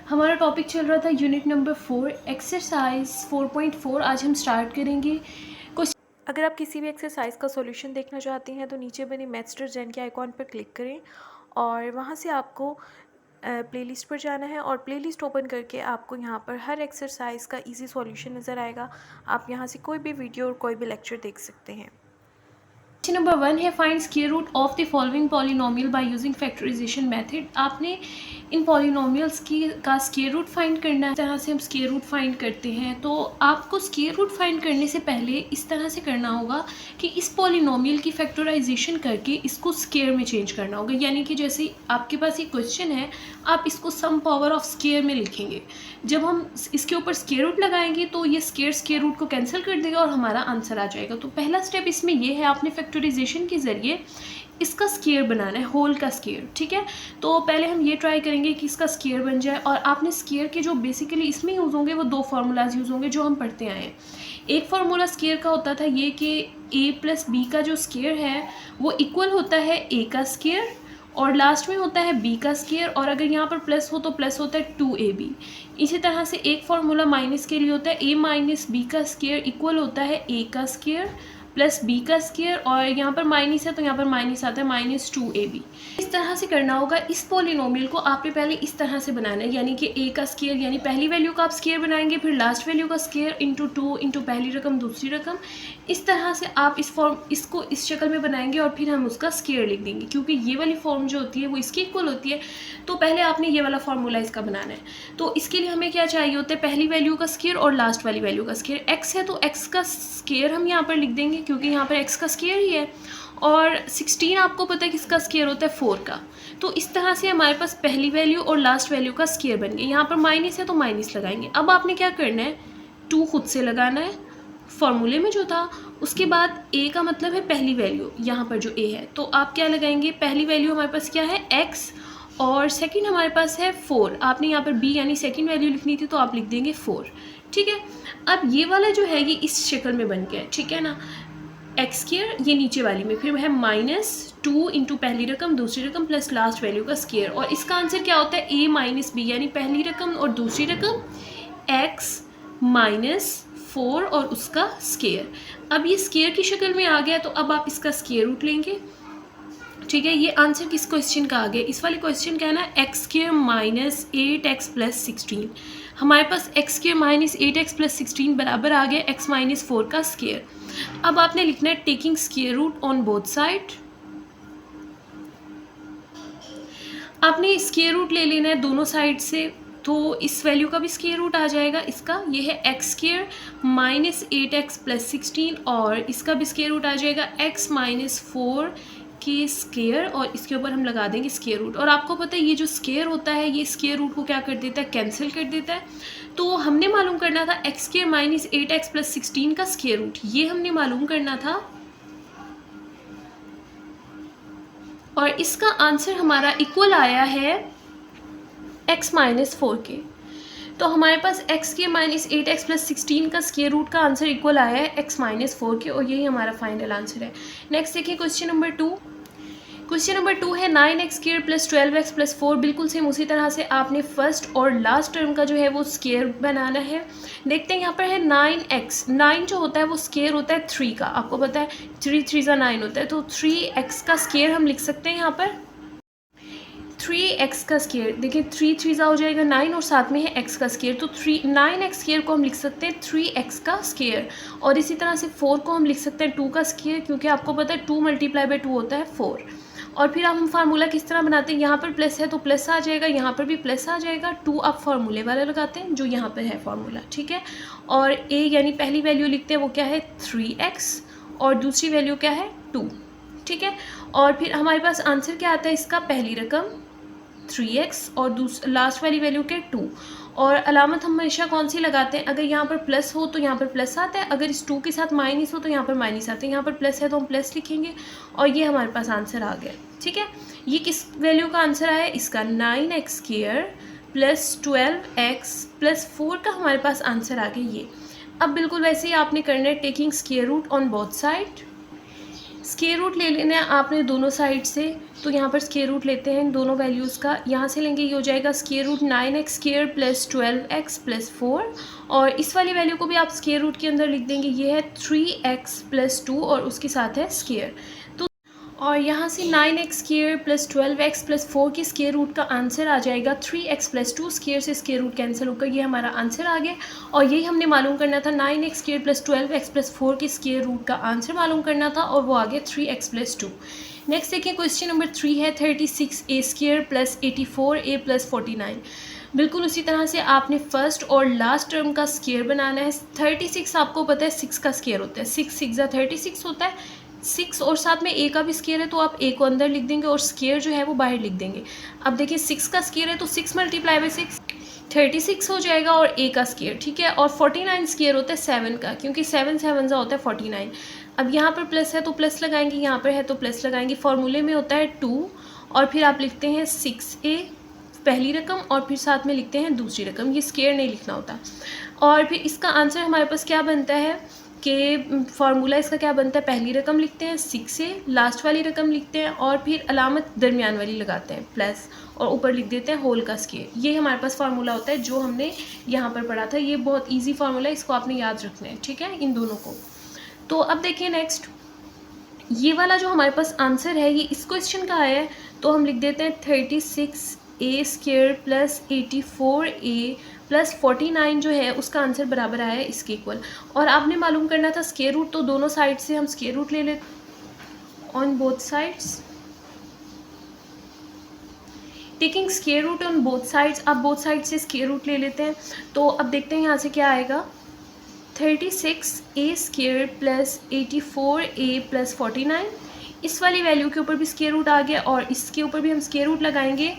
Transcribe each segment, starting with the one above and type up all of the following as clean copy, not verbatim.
हमारा टॉपिक चल रहा था यूनिट नंबर 4 एक्सरसाइज 4.4। आज हम स्टार्ट करेंगे। अगर आप किसी भी एक्सरसाइज का सॉल्यूशन देखना चाहते हैं तो नीचे बने मैथस्टर जैन के आइकॉन पर क्लिक करें और वहाँ से आपको प्लेलिस्ट पर जाना है और प्लेलिस्ट ओपन करके आपको यहाँ पर हर एक्सरसाइज का इजी सॉल्यूशन नज़र आएगा। आप यहाँ से कोई भी वीडियो और कोई भी लेक्चर देख सकते हैं। क्वेश्चन नंबर 1 है find square root of the following polynomial by using factorization method. आपने इन पॉलिनोमियल्स का स्क्वायर रूट फाइंड करना है। इस तरह से हम स्क्वायर रूट फाइंड करते हैं। तो आपको स्क्वायर रूट फाइंड करने से पहले इस तरह से करना होगा कि इस पॉलिनोमियल की फैक्टराइजेशन करके इसको स्क्वायर में चेंज करना होगा। यानी कि जैसे आपके पास एक क्वेश्चन है, आप इसको सम पावर ऑफ स्क्वायर में लिखेंगे। जब हम इसके ऊपर स्क्वायर रूट लगाएंगे तो ये स्क्वायर रूट को कैंसिल कर देगा और हमारा आंसर आ जाएगा। तो पहला स्टेप इसमें ये है, आपने फैक्टराइजेशन के ज़रिए इसका स्क्वायर बनाना है, होल का स्क्वायर। ठीक है, तो पहले हम ये ट्राई करेंगे कि इसका स्क्वायर बन जाए। और आपने स्क्वायर के जो बेसिकली इसमें यूज़ होंगे वो दो फार्मूलाज यूज़ होंगे जो हम पढ़ते आए हैं। एक फार्मूला स्क्वायर का होता था ये कि a प्लस बी का जो स्क्वायर है वो इक्वल होता है a का स्क्वायर और लास्ट में होता है b का स्क्वायर, और अगर यहाँ पर प्लस हो तो प्लस होता है 2ab। इसी तरह से एक फार्मूला माइनस के लिए होता है a माइनस बी का स्क्वायर इक्वल होता है a का स्क्वायर प्लस बी का स्क्वायर, और यहाँ पर माइनस है तो यहाँ पर माइनस आता है -2ab। इस तरह से करना होगा। इस पॉलिनोमियल को आपने पहले इस तरह से बनाना है, यानी कि a का स्क्वायर यानी पहली वैल्यू का आप स्क्वायर बनाएंगे, फिर लास्ट वैल्यू का स्क्वायर इंटू 2 इंटू पहली रकम दूसरी रकम। इस तरह से आप इसको इस शक्ल में बनाएंगे और फिर हम उसका स्क्वायर लिख देंगे, क्योंकि ये वाली फॉर्म जो होती है वो इसकी इक्वल होती है। तो पहले आपने ये वाला फॉर्मूला इसका बनाना है। तो इसके लिए हमें क्या चाहिए होता है, पहली वैल्यू का स्क्वायर और लास्ट वाली वैल्यू का स्क्वायर। एक्स है तो एक्स का स्क्वायर हम यहाँ पर लिख देंगे, क्योंकि यहाँ पर x का स्क्वायर ही है। और 16 आपको पता है किसका स्क्वायर होता है, 4 का। तो इस तरह से हमारे पास पहली वैल्यू और लास्ट वैल्यू का स्क्वायर बन गया। यहाँ पर माइनस है तो माइनस लगाएंगे। अब आपने क्या करना है, 2 खुद से लगाना है फॉर्मूले में जो था। उसके बाद a का मतलब है पहली वैल्यू, यहाँ पर जो a है तो आप क्या लगाएंगे, पहली वैल्यू हमारे पास क्या है x और सेकंड हमारे पास है 4। आपने यहाँ पर b यानी सेकंड वैल्यू लिखनी थी तो आप लिख देंगे 4। ठीक है, अब ये वाला जो है ये इस शक्ल में बन गया है। ठीक है ना, एक्स स्क्वायर ये नीचे वाली में, फिर है -2 इंटू पहली रकम दूसरी रकम प्लस लास्ट वैल्यू का स्क्वायर। और इसका आंसर क्या होता है, a माइनस बी यानी पहली रकम और दूसरी रकम x -4 और उसका स्क्वायर। अब ये स्क्वायर की शक्ल में आ गया तो अब आप इसका स्क्वायर रूट लेंगे। ठीक है, ये आंसर किस क्वेश्चन का आ गया, इस वाले क्वेश्चन का है ना, x² -8x + 16। हमारे पास x² -8x + 16 बराबर आ गया x -4 का स्क्वायर। अब आपने लिखना है taking square root on both side. आपने स्क्वायर रूट ले लेना है दोनों साइड से, तो इस वैल्यू का भी स्क्वायर रूट आ जाएगा। इसका ये है x² -8x + 16 और इसका भी स्क्वायर रूट आ जाएगा x -4 के स्क्वायर, और इसके ऊपर हम लगा देंगे स्क्वायर रूट। और आपको पता है ये जो स्क्वायर होता है ये स्क्वायर रूट को क्या कर देता है, कैंसिल कर देता है। तो हमने मालूम करना था x² -8x + 16 का स्क्वायर रूट, ये हमने मालूम करना था। और इसका आंसर हमारा इक्वल आया है x -4 के। तो हमारे पास x² -8x + 16 का स्क्वायर रूट का आंसर इक्वल आया है x -4 के, और यही हमारा फाइनल आंसर है। नेक्स्ट देखिए क्वेश्चन नंबर 2। क्वेश्चन नंबर 2 है 9x² + 12x + 4। बिल्कुल सेम उसी तरह से आपने फर्स्ट और लास्ट टर्म का जो है वो स्क्वायर बनाना है। देखते हैं यहाँ पर है 9x, 9 जो होता है वो स्क्वायर होता है 3 का, आपको पता है 3 3 9 होता है। तो 3x का स्क्वायर हम लिख सकते हैं यहाँ पर 3x का स्क्वायर। देखिए 3 3 हो जाएगा 9 और साथ में है x का स्क्वायर, तो 9x स्क्वायर को हम लिख सकते हैं 3x का स्क्वायर। और इसी तरह से 4 को हम लिख सकते हैं 2 का स्क्वायर, क्योंकि आपको पता है 2 × 2 होता है 4। और फिर हम फार्मूला किस तरह बनाते हैं, यहाँ पर प्लस है तो प्लस आ जाएगा, यहाँ पर भी प्लस आ जाएगा। 2 आप फार्मूले वाला लगाते हैं जो यहाँ पर है फार्मूला। ठीक है, और a यानी पहली वैल्यू लिखते हैं वो क्या है 3x और दूसरी वैल्यू क्या है 2। ठीक है, और फिर हमारे पास आंसर क्या आता है, इसका पहली रकम 3x और लास्ट वाली वैल्यू के 2। और अलामत हम हमेशा कौन सी लगाते हैं, अगर यहाँ पर प्लस हो तो यहाँ पर प्लस आता है, अगर इस 2 के साथ माइनस हो तो यहाँ पर माइनस आता है। यहाँ पर प्लस है तो हम प्लस लिखेंगे और ये हमारे पास आंसर आ गया। ठीक है, ये किस वैल्यू का आंसर आया, इसका 9x² + 12x + 4 का हमारे पास आंसर आ गया ये। अब बिल्कुल वैसे ही आपने करना है taking square root on both side. Square root ले लेना है आपने दोनों साइड से, तो यहाँ पर स्क्वायर रूट लेते हैं दोनों वैल्यूज़ का। यहाँ से लेंगे, ये हो जाएगा square root 9x² plus 12x plus 4, और इस वाली वैल्यू को भी आप स्क्वायर रूट के अंदर लिख देंगे, ये है 3x प्लस 2 और उसके साथ है स्क्वायर। तो और यहाँ से 9x² प्लस 12x प्लस 4 के स्क्वायर रूट का आंसर आ जाएगा 3x प्लस 2, स्क्वायर से स्क्वायर रूट कैंसिल होकर ये हमारा आंसर आ गया। और यही हमने मालूम करना था, 9x² प्लस 12x प्लस 4 के स्क्वायर रूट का आंसर मालूम करना था, और वो आ गया 3x प्लस 2। नेक्स्ट देखिए क्वेश्चन नंबर 3 है 36a² प्लस 84a प्लस 49। बिल्कुल उसी तरह से आपने फर्स्ट और लास्ट टर्म का स्क्वायर बनाना है। 36 आपको पता है 6 का स्क्वायर होता है, 6 6 36 होता है, 6 और साथ में a का भी स्क्वायर है, तो आप a को अंदर लिख देंगे और स्क्वायर जो है वो बाहर लिख देंगे। अब देखिए 6 का स्क्वायर है तो 6 मल्टीप्लाई बाई 6 36 हो जाएगा, और a का स्क्वायर, ठीक है। और 49 स्क्वायर होता है 7 का, क्योंकि 7 7 सा होता है 49। अब यहाँ पर प्लस है तो प्लस लगाएंगे, यहाँ पर है तो प्लस लगाएंगे। फॉर्मूले में होता है 2, और फिर आप लिखते हैं 6a पहली रकम, और फिर साथ में लिखते हैं दूसरी रकम, ये स्क्वायर नहीं लिखना होता। और फिर इसका आंसर हमारे पास क्या बनता है कि फार्मूला इसका क्या बनता है, पहली रकम लिखते हैं 6a, लास्ट वाली रकम लिखते हैं और फिर अलामत दरमियान वाली लगाते हैं प्लस, और ऊपर लिख देते हैं होल का स्क्वायर। ये हमारे पास फार्मूला होता है जो हमने यहाँ पर पढ़ा था। ये बहुत इजी फार्मूला है, इसको आपने याद रखना है, ठीक है, इन दोनों को। तो अब देखिए नेक्स्ट, ये वाला जो हमारे पास आंसर है ये इस क्वेश्चन का आया है, तो हम लिख देते हैं 36a² प्लस 84a प्लस 49 जो है उसका आंसर बराबर आया है इसके इक्वल। और आपने मालूम करना था स्क्वायर रूट, तो दोनों साइड से हम स्क्वायर रूट ले लेते on both sides. Taking square root on both sides, आप बोथ साइड से स्क्वायर रूट ले लेते हैं। तो अब देखते हैं यहाँ से क्या आएगा, 36a² प्लस 84a प्लस 49। इस वाली वैल्यू के ऊपर भी स्क्वायर रूट आ गया, और इसके ऊपर भी हम स्क्वायर रूट लगाएंगे।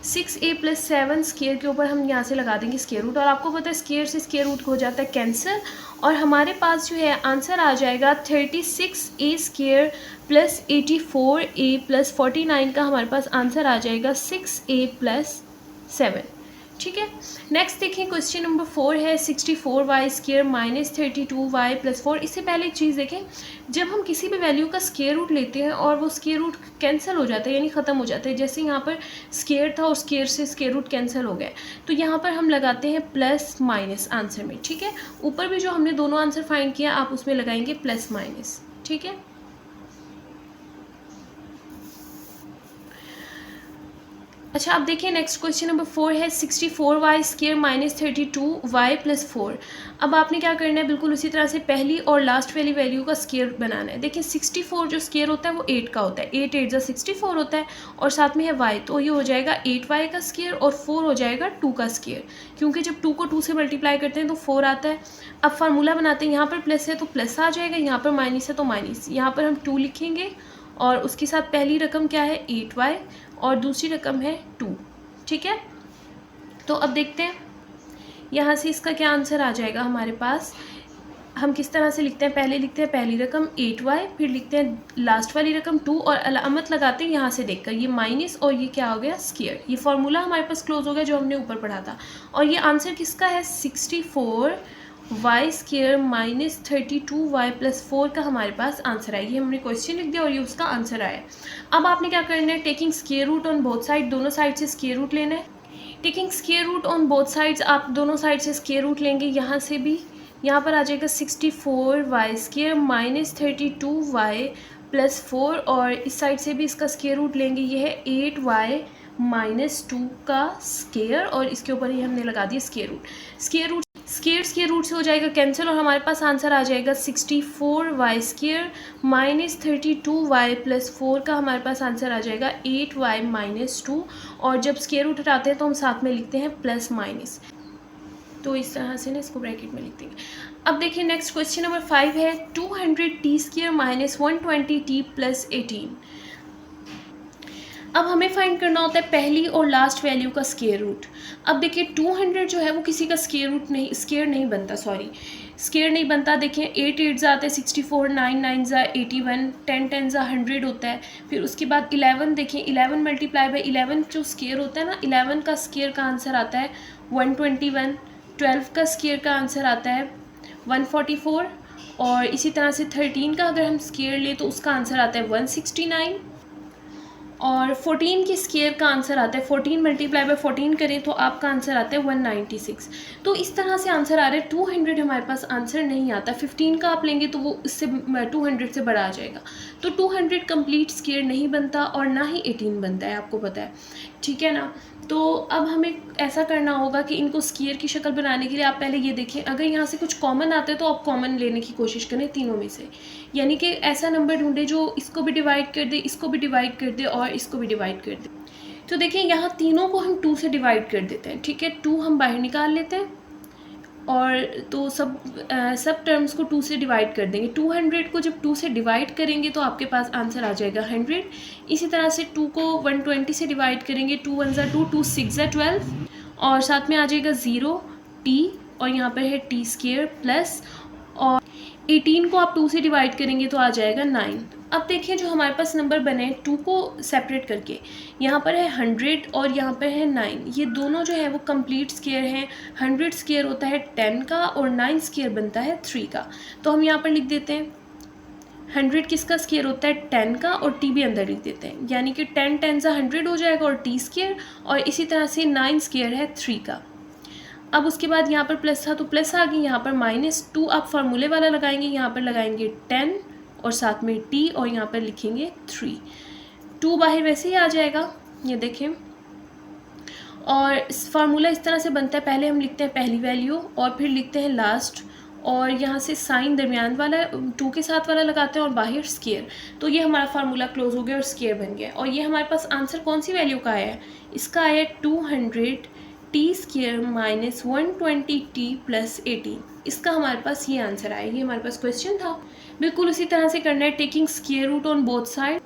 6a प्लस 7 स्क्वायर के ऊपर हम यहाँ से लगा देंगे स्क्वायर रूट, और आपको पता है स्क्वायर से स्क्वायर रूट हो जाता है कैंसिल, और हमारे पास जो है आंसर आ जाएगा 36a² प्लस 84a प्लस 49 का हमारे पास आंसर आ जाएगा 6a प्लस 7, ठीक है। नेक्स्ट देखिए क्वेश्चन नंबर 4 है 64y² माइनस 32y प्लस 4। इससे पहले एक चीज़ देखें, जब हम किसी भी वैल्यू का स्क्वायर रूट लेते हैं और वो स्क्वायर रूट कैंसिल हो जाता है, यानी ख़त्म हो जाता है, जैसे यहाँ पर स्क्वायर था और स्क्वायर से स्क्वायर रूट कैंसिल हो गया, तो यहाँ पर हम लगाते हैं प्लस माइनस आंसर में, ठीक है। ऊपर भी जो हमने दोनों आंसर फाइंड किया आप उसमें लगाएंगे प्लस माइनस, ठीक है। अच्छा, अब देखिए नेक्स्ट क्वेश्चन नंबर 4 है 64y² माइनस 32y प्लस 4। अब आपने क्या करना है, बिल्कुल उसी तरह से पहली और लास्ट वाली वैल्यू का स्क्वायर बनाना है। देखिए 64 जो स्क्वायर होता है वो 8 का होता है, 8 8 64 होता है, और साथ में है y, तो ये हो जाएगा 8y का स्क्वायर, और 4 हो जाएगा 2 का स्क्वायर, क्योंकि जब 2 को 2 से मल्टीप्लाई करते हैं तो 4 आता है। अब फार्मूला बनाते हैं, यहाँ पर प्लस है तो प्लस आ जाएगा, यहाँ पर माइनस है तो माइनस, यहाँ पर हम 2 लिखेंगे, और उसके साथ पहली रकम क्या है 8y, और दूसरी रकम है 2, ठीक है। तो अब देखते हैं यहाँ से इसका क्या आंसर आ जाएगा हमारे पास। हम किस तरह से लिखते हैं, पहले लिखते हैं पहली रकम 8y, फिर लिखते हैं लास्ट वाली रकम 2, और अलामत लगाते हैं यहाँ से देखकर, ये माइनस और ये क्या हो गया स्क्वायर। ये फार्मूला हमारे पास क्लोज हो गया जो हमने ऊपर पढ़ा था। और ये आंसर किसका है, 64y² माइनस 32y प्लस 4 का हमारे पास आंसर आया। ये हमने क्वेश्चन लिख दिया और ये उसका आंसर आया। अब आपने क्या करना है, taking square root on both side, दोनों साइड से स्क्वायर रूट लेना है। Taking square root on both sides, आप दोनों साइड से स्क्वायर रूट लेंगे, यहाँ से भी, यहाँ पर आ जाएगा 64y² माइनस 32y प्लस 4, और इस साइड से भी इसका स्क्वायर रूट लेंगे, ये है 8y माइनस 2 का स्क्वायर, और इसके ऊपर ही हमने लगा दिया स्क्वायर रूट। स्क्वायर रूट से हो जाएगा कैंसिल, और हमारे पास आंसर आ जाएगा 64y² माइनस 32y प्लस 4 का हमारे पास आंसर आ जाएगा 8y माइनस 2, और जब स्क्वायर रूट हटाते हैं तो हम साथ में लिखते हैं प्लस माइनस, तो इस तरह से ना इसको ब्रैकेट में लिख देंगे। अब देखिए नेक्स्ट क्वेश्चन नंबर 5 है 200t² माइनस 120t प्लस 18। अब हमें फाइंड करना होता है पहली और लास्ट वैल्यू का स्क्वायर रूट। अब देखिए 200 जो है वो किसी का स्क्वायर नहीं बनता। देखिए 8 8 आते हैं 64, 9 9 81, 10 10 100 होता है। फिर उसके बाद 11, देखिए 11 मल्टीप्लाई बाई 11 जो स्क्वायर होता है ना, 11 का स्क्वायर का आंसर आता है 121, 12 का स्क्वायर का आंसर आता है 144, और इसी तरह से 13 का अगर हम स्केयर लें तो उसका आंसर आता है 169, और 14 की स्केयर का आंसर आता है 14 मल्टीप्लाई बाय 14 करें तो आपका आंसर आता है 196। तो इस तरह से आंसर आ रहा है। 200 हमारे पास आंसर नहीं आता। 15 का आप लेंगे तो वो इससे 200 से बड़ा आ जाएगा। तो 200 कंप्लीट स्केयर नहीं बनता और ना ही 18 बनता है, आपको पता है, ठीक है ना। तो अब हमें ऐसा करना होगा कि इनको स्केयर की शक्ल बनाने के लिए आप पहले ये देखें, अगर यहाँ से कुछ कॉमन आता है तो आप कॉमन लेने की कोशिश करें तीनों में से, यानी कि ऐसा नंबर ढूंढे जो इसको भी डिवाइड कर दे, इसको भी डिवाइड कर दे और इसको भी डिवाइड कर दे। तो देखिए यहाँ तीनों को हम 2 से डिवाइड कर देते हैं, ठीक है। 2 हम बाहर निकाल लेते हैं और तो सब टर्म्स को 2 से डिवाइड कर देंगे। 200 को जब 2 से डिवाइड करेंगे तो आपके पास आंसर आ जाएगा 100। इसी तरह से 2 को 120 से डिवाइड करेंगे, 2 1 ज़ा 2, 2 6 ज़ा 12, और साथ में आ जाएगा 0 t, और यहाँ पर है टी स्केयर प्लस, और 18 को आप 2 से डिवाइड करेंगे तो आ जाएगा 9। अब देखिए जो हमारे पास नंबर बने 2 को सेपरेट करके, यहाँ पर है 100 और यहाँ पर है 9, ये दोनों जो है वो कंप्लीट स्केयर हैं। 100 स्केयर होता है 10 का और 9 स्केयर बनता है 3 का। तो हम यहाँ पर लिख देते हैं 100 किसका स्केयर होता है 10 का, और टी भी अंदर लिख देते हैं, यानी कि 10 10 ज़ा 100 हो जाएगा और टी स्केयर, और इसी तरह से 9 स्केयर है 3 का। अब उसके बाद यहाँ पर प्लस था तो प्लस आ गई, यहाँ पर -2 आप फार्मूले वाला लगाएंगे, यहाँ पर लगाएंगे 10 और साथ में t, और यहाँ पर लिखेंगे 3। 2 बाहर वैसे ही आ जाएगा, ये देखें। और इस फार्मूला इस तरह से बनता है, पहले हम लिखते हैं पहली वैल्यू और फिर लिखते हैं लास्ट, और यहाँ से साइन दरमियान वाला 2 के साथ वाला लगाते हैं और बाहर स्केयर। तो ये हमारा फार्मूला क्लोज हो गया और स्केयर बन गया। और ये हमारे पास आंसर कौन सी वैल्यू का आया है, इसका आया 200 t square minus 120 t plus 18। इसका हमारे पास ये आंसर आया, ये हमारे पास क्वेश्चन था। बिल्कुल उसी तरह से करना है, taking square root on both side.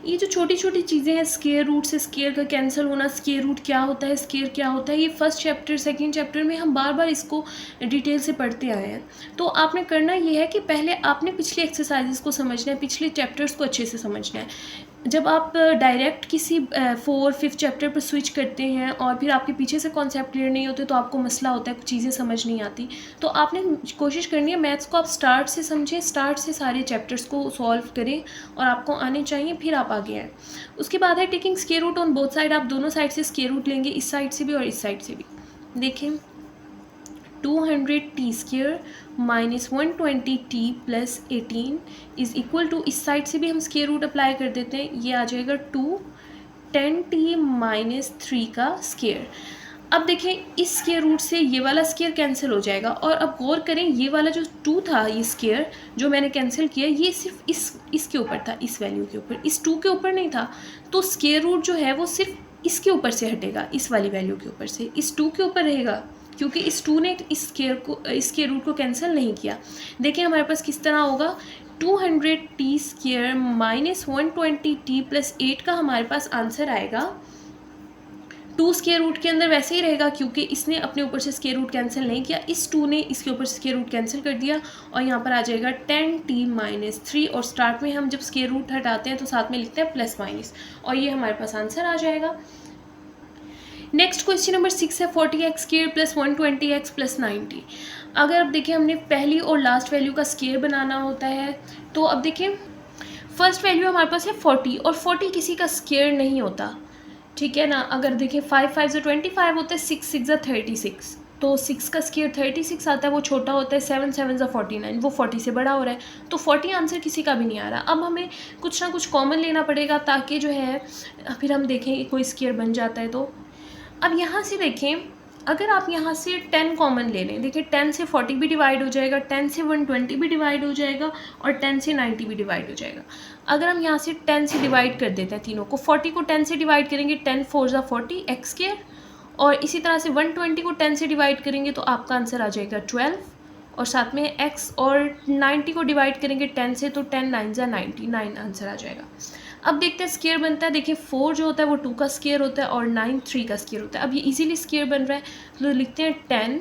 ये जो छोटी छोटी चीज़ें हैं, स्केयर रूट से स्केयर का कैंसिल होना, स्केयर रूट क्या होता है, स्केयर क्या होता है, ये फर्स्ट चैप्टर सेकंड चैप्टर में हम बार बार इसको डिटेल से पढ़ते आए हैं। तो आपने करना ये है कि पहले आपने पिछले एक्सरसाइजेस को समझना है, पिछले चैप्टर्स को अच्छे से समझना है। जब आप डायरेक्ट किसी 4 5 चैप्टर पर स्विच करते हैं और फिर आपके पीछे से कॉन्सेप्ट क्लियर नहीं होते तो आपको मसला होता है, कुछ चीज़ें समझ नहीं आती। तो आपने कोशिश करनी है मैथ्स को आप स्टार्ट से समझें, स्टार्ट से सारे चैप्टर्स को सॉल्व करें और आपको आने चाहिए, फिर आप आगे आएँ। उसके बाद है taking square root on both side. आप दोनों साइड से स्केयर रूट लेंगे, इस साइड से भी और इस साइड से भी। देखें 200 t square minus 120 t plus 18 is equal to, इस साइड से भी हम स्केयर रूट अप्लाई कर देते हैं, ये आ जाएगा 2 10 टी माइनस 3 का स्केयर। अब देखें इस स्केयर रूट से ये वाला स्केयर कैंसिल हो जाएगा, और अब गौर करें ये वाला जो 2 था, ये स्केयर जो मैंने कैंसिल किया, ये सिर्फ इसके ऊपर था, इस वैल्यू के ऊपर, इस 2 के ऊपर नहीं था। तो स्केयर रूट जो है वो सिर्फ इसके ऊपर से हटेगा, इस वाली वैल्यू के ऊपर से, इस 2 के ऊपर रहेगा, क्योंकि इस 2 ने इस स्केयर रूट को कैंसिल नहीं किया। देखिए हमारे पास किस तरह होगा, 200 t square minus 120 t plus 8 का हमारे पास आंसर आएगा। 2 स्केयर रूट के अंदर वैसे ही रहेगा क्योंकि इसने अपने ऊपर से स्केयर रूट कैंसिल नहीं किया, इस 2 ने इसके ऊपर से स्केयर रूट कैंसिल कर दिया, और यहाँ पर आ जाएगा 10 टी माइनस 3, और स्टार्ट में हम जब स्केयर रूट हटाते हैं तो साथ में लिखते हैं प्लस माइनस, और ये हमारे पास आंसर आ जाएगा। नेक्स्ट क्वेश्चन नंबर 6 है 40x square plus 120x plus 90। अगर अब देखिए हमने पहली और लास्ट वैल्यू का स्केयर बनाना होता है, तो अब देखिए फर्स्ट वैल्यू हमारे पास है 40, और 40 किसी का स्केयर नहीं होता, ठीक है ना। अगर देखिए 5 5 ज़ा 25 होता है, 6 6 ज़ा 36, तो 6 का स्केयर 36 आता है, वो छोटा होता है। 7 7 ज़ा 49, वो 40 से बड़ा हो रहा है, तो 40 आंसर किसी का भी नहीं आ रहा। अब हमें कुछ ना कुछ कॉमन लेना पड़ेगा ताकि जो है फिर हम देखें कोई स्केयर बन जाता है। तो अब यहाँ से देखें, अगर आप यहाँ से 10 कॉमन ले लें, देखिए 10 से 40 भी डिवाइड हो जाएगा, 10 से 120 भी डिवाइड हो जाएगा, और 10 से 90 भी डिवाइड हो जाएगा। अगर हम यहाँ से 10 से डिवाइड कर देते हैं तीनों को, 40 को 10 से डिवाइड करेंगे, 10 4 ज़ा 40 एक्स स्केयर, और इसी तरह से 120 को 10 से डिवाइड करेंगे तो आपका आंसर आ जाएगा 12, और साथ में x, और 90 को डिवाइड करेंगे 10 से तो 10 9 ज़ा 90, 9 आंसर आ जाएगा। अब देखते हैं स्केयर बनता है। देखिए 4 जो होता है वो 2 का स्केयर होता है, और 9 3 का स्केयर होता है। अब ये इजीली स्केयर बन रहा है, तो लिखते हैं 10,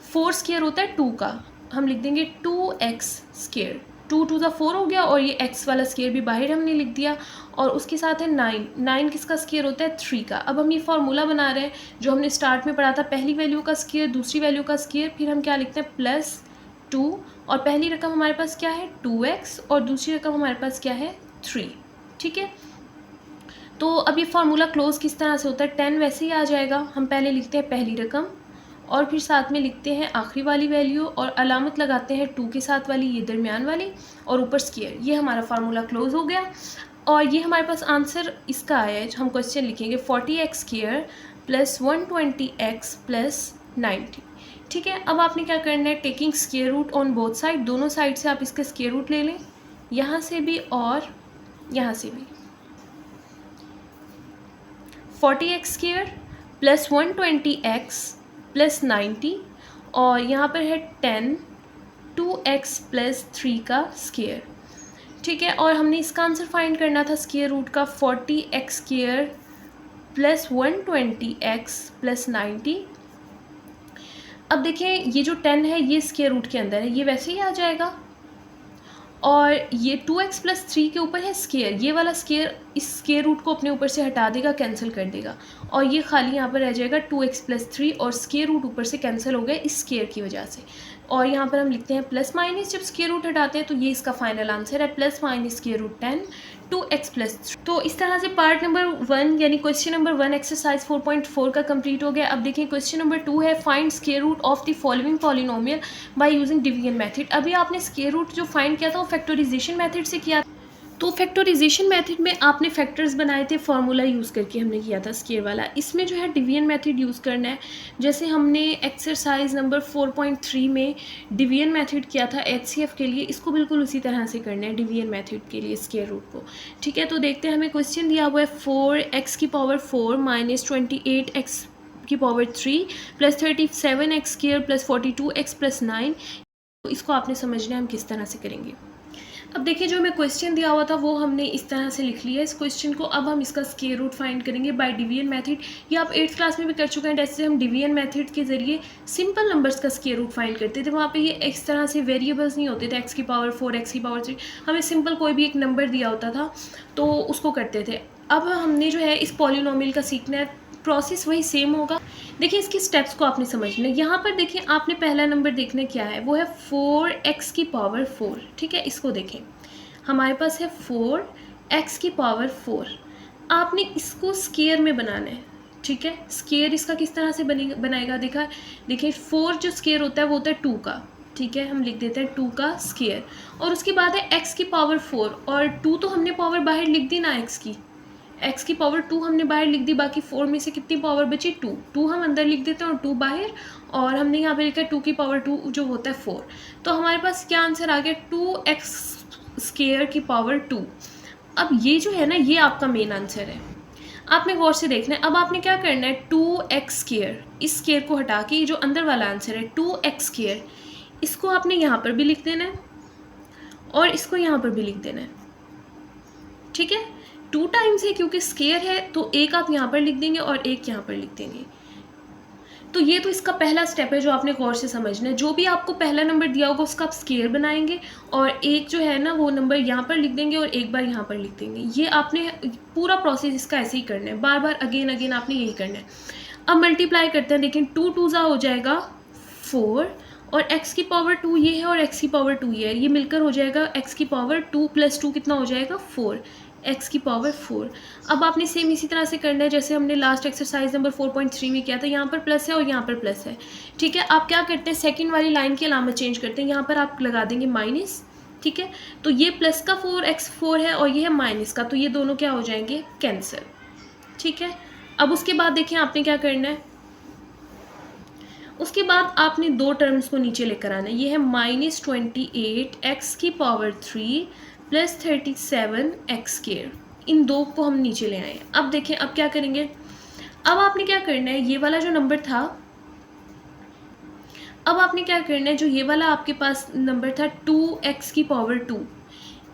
4 स्केयर होता है 2 का, हम लिख देंगे 2x स्केयर, 2 2 ज़ा 4 हो गया, और ये x वाला स्केयर भी बाहर हमने लिख दिया, और उसके साथ है 9, 9 किसका स्केयर होता है 3 का। अब हम ये फार्मूला बना रहे हैं जो हमने स्टार्ट में पढ़ा था, पहली वैल्यू का स्केयर, दूसरी वैल्यू का स्केयर, फिर हम क्या लिखते हैं प्लस 2 और पहली रकम हमारे पास क्या है 2x और दूसरी रकम हमारे पास क्या है 3। ठीक है, तो अब ये फार्मूला क्लोज किस तरह से होता है, 10 वैसे ही आ जाएगा। हम पहले लिखते हैं पहली रकम और फिर साथ में लिखते हैं आखिरी वाली वैल्यू और अलामत लगाते हैं 2 के साथ वाली, ये दरमियान वाली, और ऊपर स्क्वायर। ये हमारा फार्मूला क्लोज हो गया और ये हमारे पास आंसर इसका आया है। हम क्वेश्चन लिखेंगे 40x² प्लस 120x प्लस 90। ठीक है, अब आपने क्या करना है, taking square root on both side, दोनों साइड से आप इसका स्क्वायर रूट ले लें, यहाँ से भी और यहाँ से भी। 40x² प्लस 120x प्लस 90 और यहाँ पर है 10 2x प्लस 3 का स्क्वायर। ठीक है, और हमने इसका आंसर फाइंड करना था स्क्वायर रूट का 40x² प्लस 120x प्लस 90। अब देखें ये जो 10 है ये स्क्वायर रूट के अंदर है, ये वैसे ही आ जाएगा, और ये 2x प्लस 3 के ऊपर है स्क्वायर, ये वाला स्क्वायर इस स्क्वायर रूट को अपने ऊपर से हटा देगा, कैंसिल कर देगा, और ये खाली यहाँ पर रह जाएगा 2x प्लस 3 और स्क्वायर रूट ऊपर से कैंसिल हो गया इस स्क्वायर की वजह से। और यहाँ पर हम लिखते हैं प्लस माइनस, जब स्क्वायर रूट हटाते हैं तो ये इसका फाइनल आंसर है, plus minus square root 10 2x plus 3। तो इस तरह से पार्ट नंबर 1 यानी क्वेश्चन नंबर 1 एक्सरसाइज 4.4 का कंप्लीट हो गया। अब देखिए क्वेश्चन नंबर 2 है, find square root of the following polynomial by using division method. अभी आपने स्क्वायर रूट जो फाइंड किया था वो फैक्टराइजेशन मेथड से किया। तो फैक्टराइजेशन मेथड में आपने फैक्टर्स बनाए थे, फार्मूला यूज़ करके हमने किया था स्क्वायर वाला। इसमें जो है डिवीजन मेथड यूज़ करना है, जैसे हमने एक्सरसाइज नंबर 4.3 में डिवीजन मेथड किया था HCF के लिए, इसको बिल्कुल उसी तरह से करना है डिवीजन मेथड के लिए स्क्वायर रूट को। ठीक है, तो देखते हैं, हमें क्वेश्चन दिया हुआ है 4x की पावर 4 माइनस 28x की power 3 plus 37x² plus 42x plus 9। तो इसको आपने समझना है हम किस तरह से करेंगे। अब देखिए जो हमें क्वेश्चन दिया हुआ था वो हमने इस तरह से लिख लिया इस क्वेश्चन को। अब हम इसका स्क्वायर रूट फाइंड करेंगे बाय डिवीजन मेथड। ये आप 8th क्लास में भी कर चुके हैं, जैसे हम डिवीजन मेथड के जरिए सिंपल नंबर्स का स्क्वायर रूट फाइंड करते थे। वहाँ पे ये इस तरह से वेरिएबल्स नहीं होते थे, x की पावर 4 x की पावर 3, हमें सिंपल कोई भी एक नंबर दिया होता था तो उसको करते थे। अब हमने जो है इस पॉलिनोमियल का सीखना है, प्रोसेस वही सेम होगा। देखिए इसके स्टेप्स को आपने समझना है। यहाँ पर देखिए आपने पहला नंबर देखना क्या है, वो है 4x की पावर 4। ठीक है, इसको देखें, हमारे पास है 4x की पावर 4। आपने इसको स्क्वायर में बनाना है। ठीक है, स्क्वायर इसका किस तरह से बनाएगा, देखिए 4 जो स्क्वायर होता है वो होता है 2 का। ठीक है, हम लिख देते हैं 2 का स्क्वायर, और उसके बाद है x की पावर 4, और 2 तो हमने पावर बाहर लिख दी ना, x की पावर 2 हमने बाहर लिख दी, बाकी 4 में से कितनी पावर बची 2 हम अंदर लिख देते हैं और 2 बाहर, और हमने यहाँ पे लिखा है 2 की पावर 2 जो होता है 4। तो हमारे पास क्या आंसर आ गया, 2x स्क्वायर की पावर 2। अब ये जो है ना ये आपका मेन आंसर है, आपने गौर से देखना है। अब आपने क्या करना है, 2x स्क्वायर, इस स्क्वायर को हटा के ये जो अंदर वाला आंसर है 2x स्क्वायर, इसको आपने यहाँ पर भी लिख देना है और इसको यहाँ पर भी लिख देना है। ठीक है, 2 टाइम्स है क्योंकि स्क्वायर है, तो एक आप यहाँ पर लिख देंगे और एक यहाँ पर लिख देंगे। तो ये तो इसका पहला स्टेप है जो आपने गौर से समझना है। जो भी आपको पहला नंबर दिया होगा उसका आप स्क्वायर बनाएंगे और एक जो है ना वो नंबर यहाँ पर लिख देंगे और एक बार यहाँ पर लिख देंगे। ये आपने पूरा प्रोसेस इसका ऐसे ही करना है, बार बार अगेन आपने यही करना है। अब मल्टीप्लाई करते हैं, लेकिन 2 2 हो जाएगा 4 और x की पावर 2 ये है और x की पावर 2 ये है, ये मिलकर हो जाएगा x की पावर 2 प्लस 2 कितना हो जाएगा 4, x की पावर 4। अब आपने सेम इसी तरह से करना है जैसे हमने लास्ट एक्सरसाइज नंबर 4.3 में किया था। यहाँ पर प्लस है और यहाँ पर प्लस है। ठीक है, आप क्या करते हैं, सेकंड वाली लाइन की अलामत चेंज करते हैं, यहाँ पर आप लगा देंगे माइनस। ठीक है, तो ये प्लस का 4x4 है और ये है माइनस का, तो ये दोनों क्या हो जाएंगे, कैंसिल। ठीक है, अब उसके बाद देखिए आपने क्या करना है, उसके बाद आपने 2 टर्म्स को नीचे लेकर आना है। ये है -28x की पावर 3 प्लस 37x², इन 2 को हम नीचे ले आए। अब देखें अब क्या करेंगे, अब आपने क्या करना है, ये वाला जो नंबर था, अब आपने क्या करना है, जो ये वाला आपके पास नंबर था 2x की पावर 2,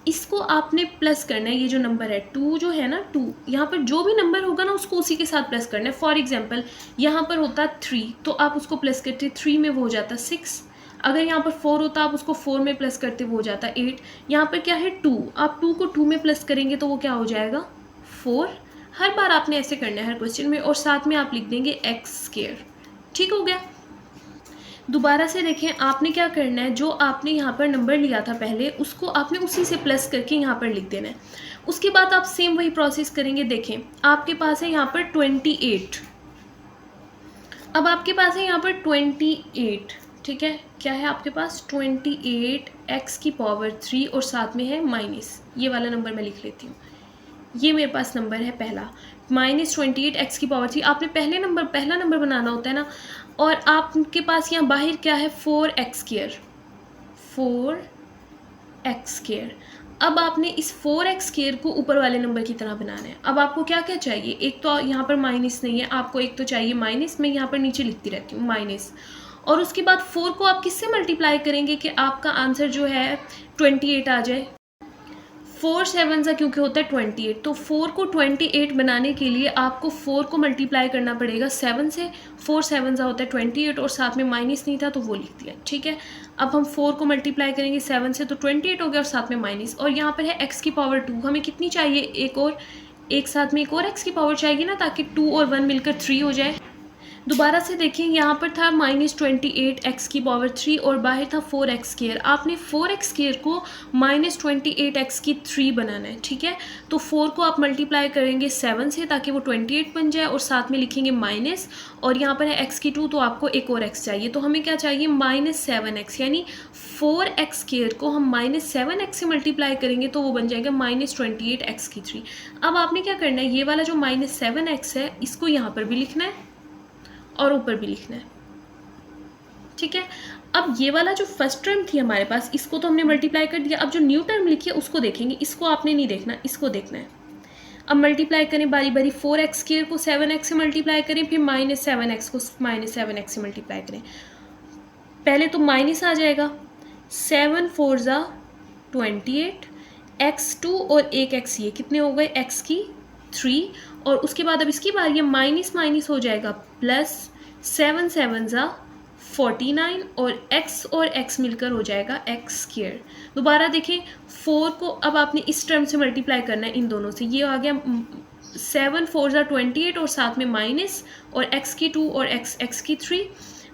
इसको आपने प्लस करना है। ये जो नंबर है 2 जो है ना 2, यहाँ पर जो भी नंबर होगा ना उसको उसी के साथ प्लस करना है। फॉर एग्जांपल यहाँ पर होता 3 तो आप उसको प्लस करते 3 में वो हो जाता 6। अगर यहाँ पर 4 होता आप उसको 4 में प्लस करते वो हो जाता 8। यहाँ पर क्या है 2, आप 2 को 2 में प्लस करेंगे तो वो क्या हो जाएगा 4। हर बार आपने ऐसे करना है हर क्वेश्चन में, और साथ में आप लिख देंगे x²। ठीक हो गया। दोबारा से देखें, आपने क्या करना है, जो आपने यहाँ पर नंबर लिया था पहले, उसको आपने उसी से प्लस करके यहाँ पर लिख देना है। उसके बाद आप सेम वही प्रोसेस करेंगे। देखें, आपके पास है यहाँ पर 28। अब आपके पास है यहाँ पर 28, ठीक है। क्या है आपके पास? 28 x की पावर 3 और साथ में है माइनस, ये वाला नंबर मैं लिख लेती हूँ। ये मेरे पास नंबर है पहला, -28 x की पावर 3। आपने पहला नंबर बनाना होता है ना। और आपके पास यहाँ बाहर क्या है? 4x square, 4x square. अब आपने इस 4x स्क्वायर को ऊपर वाले नंबर की तरह बनाना है। अब आपको क्या क्या चाहिए? एक तो यहाँ पर माइनस नहीं है, आपको एक तो चाहिए माइनस। मैं यहाँ पर नीचे लिखती रहती हूँ माइनस। और उसके बाद 4 को आप किससे मल्टीप्लाई करेंगे कि आपका आंसर जो है 28 आ जाए? 4 7 सा क्योंकि होता है 28, तो 4 को 28 बनाने के लिए आपको 4 को मल्टीप्लाई करना पड़ेगा 7 से। 4 7 सा होता है 28 और साथ में माइनस नहीं था तो वो लिख दिया, ठीक है। अब हम 4 को मल्टीप्लाई करेंगे 7 से तो 28 हो गया और साथ में माइनस। और यहाँ पर है x की पावर 2। हमें कितनी चाहिए? एक साथ में एक और x की पावर चाहिए ना, ताकि 2 और 1 मिलकर 3 हो जाए। दोबारा से देखें, यहाँ पर था -28 x की पावर 3 और बाहर था 4x स्क्वायर। आपने 4x स्क्वायर को -28 x की 3 बनाना है, ठीक है। तो 4 को आप मल्टीप्लाई करेंगे 7 से ताकि वो 28 बन जाए और साथ में लिखेंगे माइनस। और यहाँ पर है x की 2, तो आपको एक और x चाहिए। तो हमें क्या चाहिए? -7x, यानी 4x स्क्वायर को हम -7x से मल्टीप्लाई करेंगे तो वो बन जाएगा -28 x की 3। अब आपने क्या करना है? ये वाला जो -7x है इसको यहाँ पर भी लिखना है और ऊपर भी लिखना है, ठीक है। अब ये वाला जो फर्स्ट टर्म थी हमारे पास, इसको तो हमने मल्टीप्लाई कर दिया। अब जो न्यू टर्म लिखी है उसको देखेंगे, इसको आपने नहीं देखना, इसको देखना है। अब मल्टीप्लाई करें बारी बारी, 4x स्क्वायर को 7x से मल्टीप्लाई करें, फिर -7x को -7x से मल्टीप्लाई करें। पहले तो माइनस आ जाएगा, 7 4 ज़ा 28, x2 और एक x, ये कितने हो गए? x की 3। और उसके बाद अब इसकी बारी है, माइनस माइनस हो जाएगा प्लस, 7 7 ज़ा 49 और x मिलकर हो जाएगा x स्क्वायर। दोबारा देखें, 4 को अब आपने इस टर्म से मल्टीप्लाई करना है, इन दोनों से। ये आ गया 7 4 ज़ा 28 और साथ में माइनस और x की 2 और x की 3,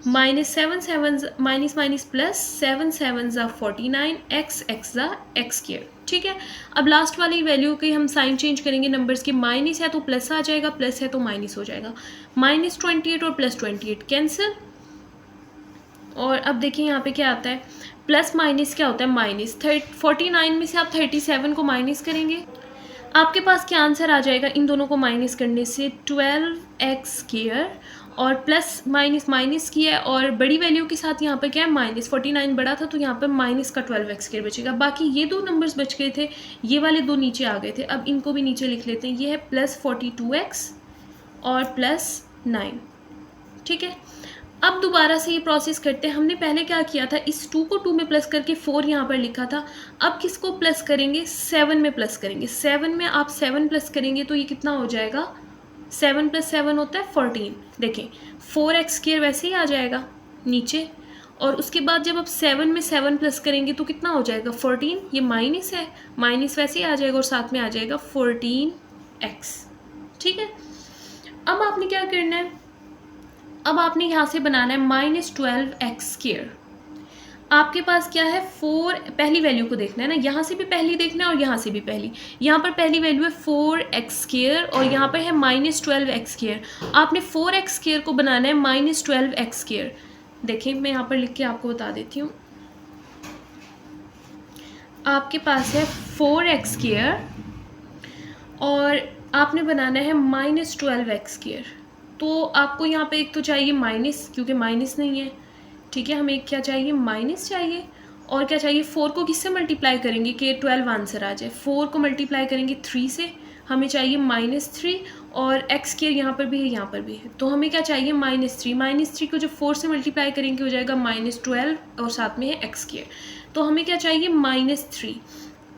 -7 7 माइनस माइनस प्लस, 7 7 ज़ा 49, x ज़ा x स्क्वायर, ठीक है। अब लास्ट वाली वैल्यू के हम साइन चेंज करेंगे नंबर्स के। माइनस है तो प्लस आ जाएगा, प्लस है तो माइनस हो जाएगा। -28 और +28 कैंसिल। और अब देखिए यहाँ पे क्या आता है, प्लस माइनस क्या होता है? माइनस। 49 में से आप 37 को माइनस करेंगे, आपके पास क्या आंसर आ जाएगा? इन दोनों को माइनस करने से 12x स्क्वायर, और प्लस माइनस माइनस की है और बड़ी वैल्यू के साथ यहाँ पर क्या है? माइनस। 49 बड़ा था तो यहाँ पर माइनस का 12x स्क्वायर बचेगा। बाकी ये दो नंबर्स बच गए थे, ये वाले दो नीचे आ गए थे। अब इनको भी नीचे लिख लेते हैं। ये है +42x और +9, ठीक है। अब दोबारा से ये प्रोसेस करते हैं। हमने पहले क्या किया था, इस 2 को 2 में प्लस करके 4 यहाँ पर लिखा था। अब किसको प्लस करेंगे? 7 में प्लस करेंगे। 7 में आप 7 प्लस करेंगे तो ये कितना हो जाएगा? 7 + 7 होता है 14। देखें, 4x स्क्वायर वैसे ही आ जाएगा नीचे। और उसके बाद जब आप 7 में 7 प्लस करेंगे तो कितना हो जाएगा? 14। ये माइनस है, माइनस वैसे ही आ जाएगा और साथ में आ जाएगा 14x, ठीक है। अब आपने क्या करना है, अब आपने यहाँ से बनाना है -12x स्क्वायर। आपके पास क्या है? 4, पहली वैल्यू को देखना है ना, यहाँ से भी पहली देखना है और यहाँ से भी पहली। यहाँ पर पहली वैल्यू है 4x स्क्वायर और यहाँ पर है -12x स्क्वायर। आपने 4x स्क्वायर को बनाना है -12x स्क्वायर। देखिए मैं यहाँ पर लिख के आपको बता देती हूँ। आपके पास है 4x स्क्वायर और आपने बनाना है -12x स्क्वायर। तो आपको यहाँ पे एक तो चाहिए माइनस, क्योंकि माइनस नहीं है, ठीक है। हमें क्या चाहिए? माइनस चाहिए। और क्या चाहिए? 4 को किससे मल्टीप्लाई करेंगे कि 12 आंसर आ जाए? 4 को मल्टीप्लाई करेंगे 3 से, हमें चाहिए -3। और x स्क्वायर यहाँ पर भी है, यहाँ पर भी है, तो हमें क्या चाहिए? -3। -3 को जब 4 से मल्टीप्लाई करेंगे हो जाएगा -12 और साथ में है x स्क्वायर। तो हमें क्या चाहिए? -3।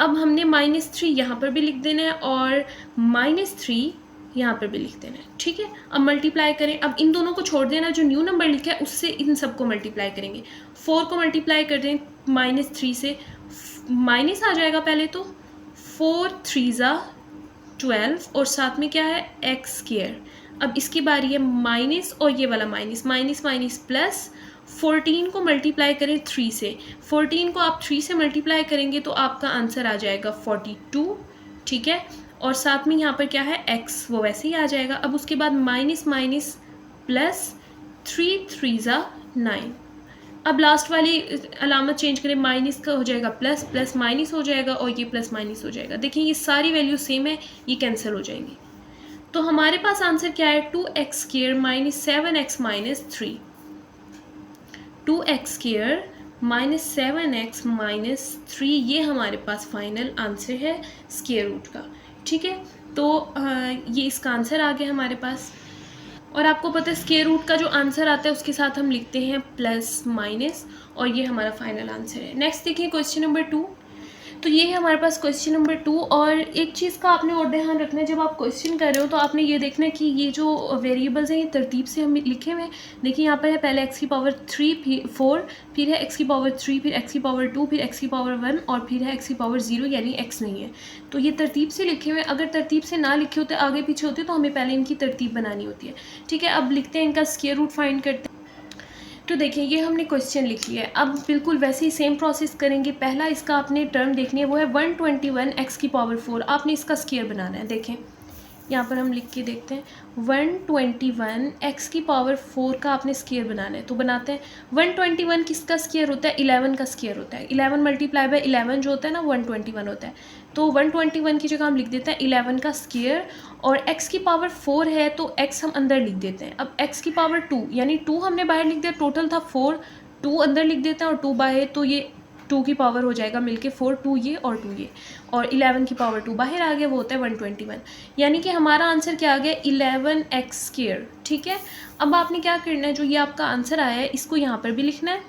अब हमने -3 यहाँ पर भी लिख देना है और -3 यहाँ पर भी लिख देना है, ठीक है। अब मल्टीप्लाई करें। अब इन दोनों को छोड़ देना, जो न्यू नंबर लिखा है उससे इन सबको मल्टीप्लाई करेंगे। 4 को मल्टीप्लाई कर दें -3 से, माइनस आ जाएगा पहले तो, 4 3 ज़ा 12 और साथ में क्या है? x square. अब इसकी बारी है माइनस और ये वाला माइनस, माइनस माइनस प्लस 14 को मल्टीप्लाई करें 3 से, 14 को आप 3 से मल्टीप्लाई करेंगे तो आपका आंसर आ जाएगा 42, ठीक है। और साथ में यहाँ पर क्या है x, वो वैसे ही आ जाएगा। अब उसके बाद माइनस माइनस प्लस 3 3 9। अब लास्ट वाली अलामत चेंज करें, माइनस का हो जाएगा प्लस, प्लस माइनस हो जाएगा और ये प्लस माइनस हो जाएगा। देखिए ये सारी वैल्यू सेम है, ये कैंसिल हो जाएंगी। तो हमारे पास आंसर क्या है, 2x² minus 7x minus 3, 2x² minus 7x minus 3, ये हमारे पास फाइनल आंसर है स्क्वायर रूट का, ठीक है। तो ये इसका आंसर आ गया हमारे पास। और आपको पता है स्क्वायर रूट का जो आंसर आता है उसके साथ हम लिखते हैं प्लस माइनस, और ये हमारा फाइनल आंसर है। नेक्स्ट देखिए क्वेश्चन नंबर 2। तो ये है हमारे पास क्वेश्चन नंबर 2। और एक चीज़ का आपने और ध्यान रखना है, जब आप क्वेश्चन कर रहे हो तो आपने ये देखना है कि ये जो वेरिएबल्स हैं ये तरतीब से हम लिखे हुए हैं। देखिए यहाँ पर है पहले x की पावर 3 फिर 4, फिर है x की पावर 3, फिर x की पावर 2, फिर x की पावर 1 और फिर है x की पावर 0, यानी x नहीं है। तो ये तरतीब से लिखे हुए हैं। अगर तरतीब से ना लिखे होते, आगे पीछे होते, तो हमें पहले इनकी तरतीब बनानी होती है, ठीक है। अब लिखते हैं इनका स्क्वायर रूट फाइंड करते हैं। तो देखिए ये हमने क्वेश्चन लिख लिया है। अब बिल्कुल वैसे ही सेम प्रोसेस करेंगे। पहला इसका आपने टर्म देखनी है, वो है 121 x की पावर 4। आपने इसका स्क्वायर बनाना है। देखें यहाँ पर हम लिख के देखते हैं, 121 x की पावर 4 का आपने स्क्वायर बनाना है। तो बनाते हैं। 121 किसका स्क्वायर होता है, 11 का स्क्वायर होता है। 11 मल्टीप्लाई बाय 11 जो होता है ना, 121 होता है। तो 121 की जगह हम लिख देते हैं 11 का स्क्वायर, और x की पावर 4 है तो x हम अंदर लिख देते हैं। अब x की पावर 2, यानी 2 हमने बाहर लिख दिया, टोटल था 4, 2 अंदर लिख देते हैं और 2 बाहर, तो ये 2 की पावर हो जाएगा मिलके 4, 2 ये और 2 ये, और 11 की पावर 2 बाहर आ गया, वो होता है 121। यानी कि हमारा आंसर क्या आ गया, 11x², ठीक है। अब आपने क्या करना है, जो ये आपका आंसर आया है इसको यहाँ पर भी लिखना है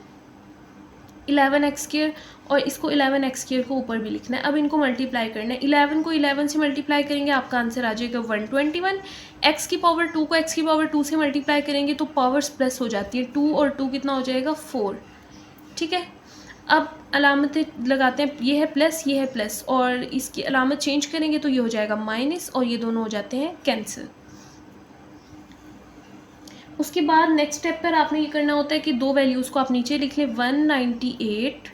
11x², और इसको 11x² को ऊपर भी लिखना है। अब इनको मल्टीप्लाई करना है। 11 को 11 से मल्टीप्लाई करेंगे, आपका आंसर आ जाएगा 121। x की पावर 2 को x की पावर 2 से मल्टीप्लाई करेंगे तो पावर्स प्लस हो जाती है, 2 और 2 कितना हो जाएगा, 4, ठीक है। अब अलामतें लगाते हैं, ये है प्लस, ये है प्लस, और इसकी अलामत चेंज करेंगे तो ये हो जाएगा माइनस, और ये दोनों हो जाते हैं कैंसिल। उसके बाद नेक्स्ट स्टेप पर आपने ये करना होता है कि दो वैल्यूज़ को आप नीचे लिख लें, 198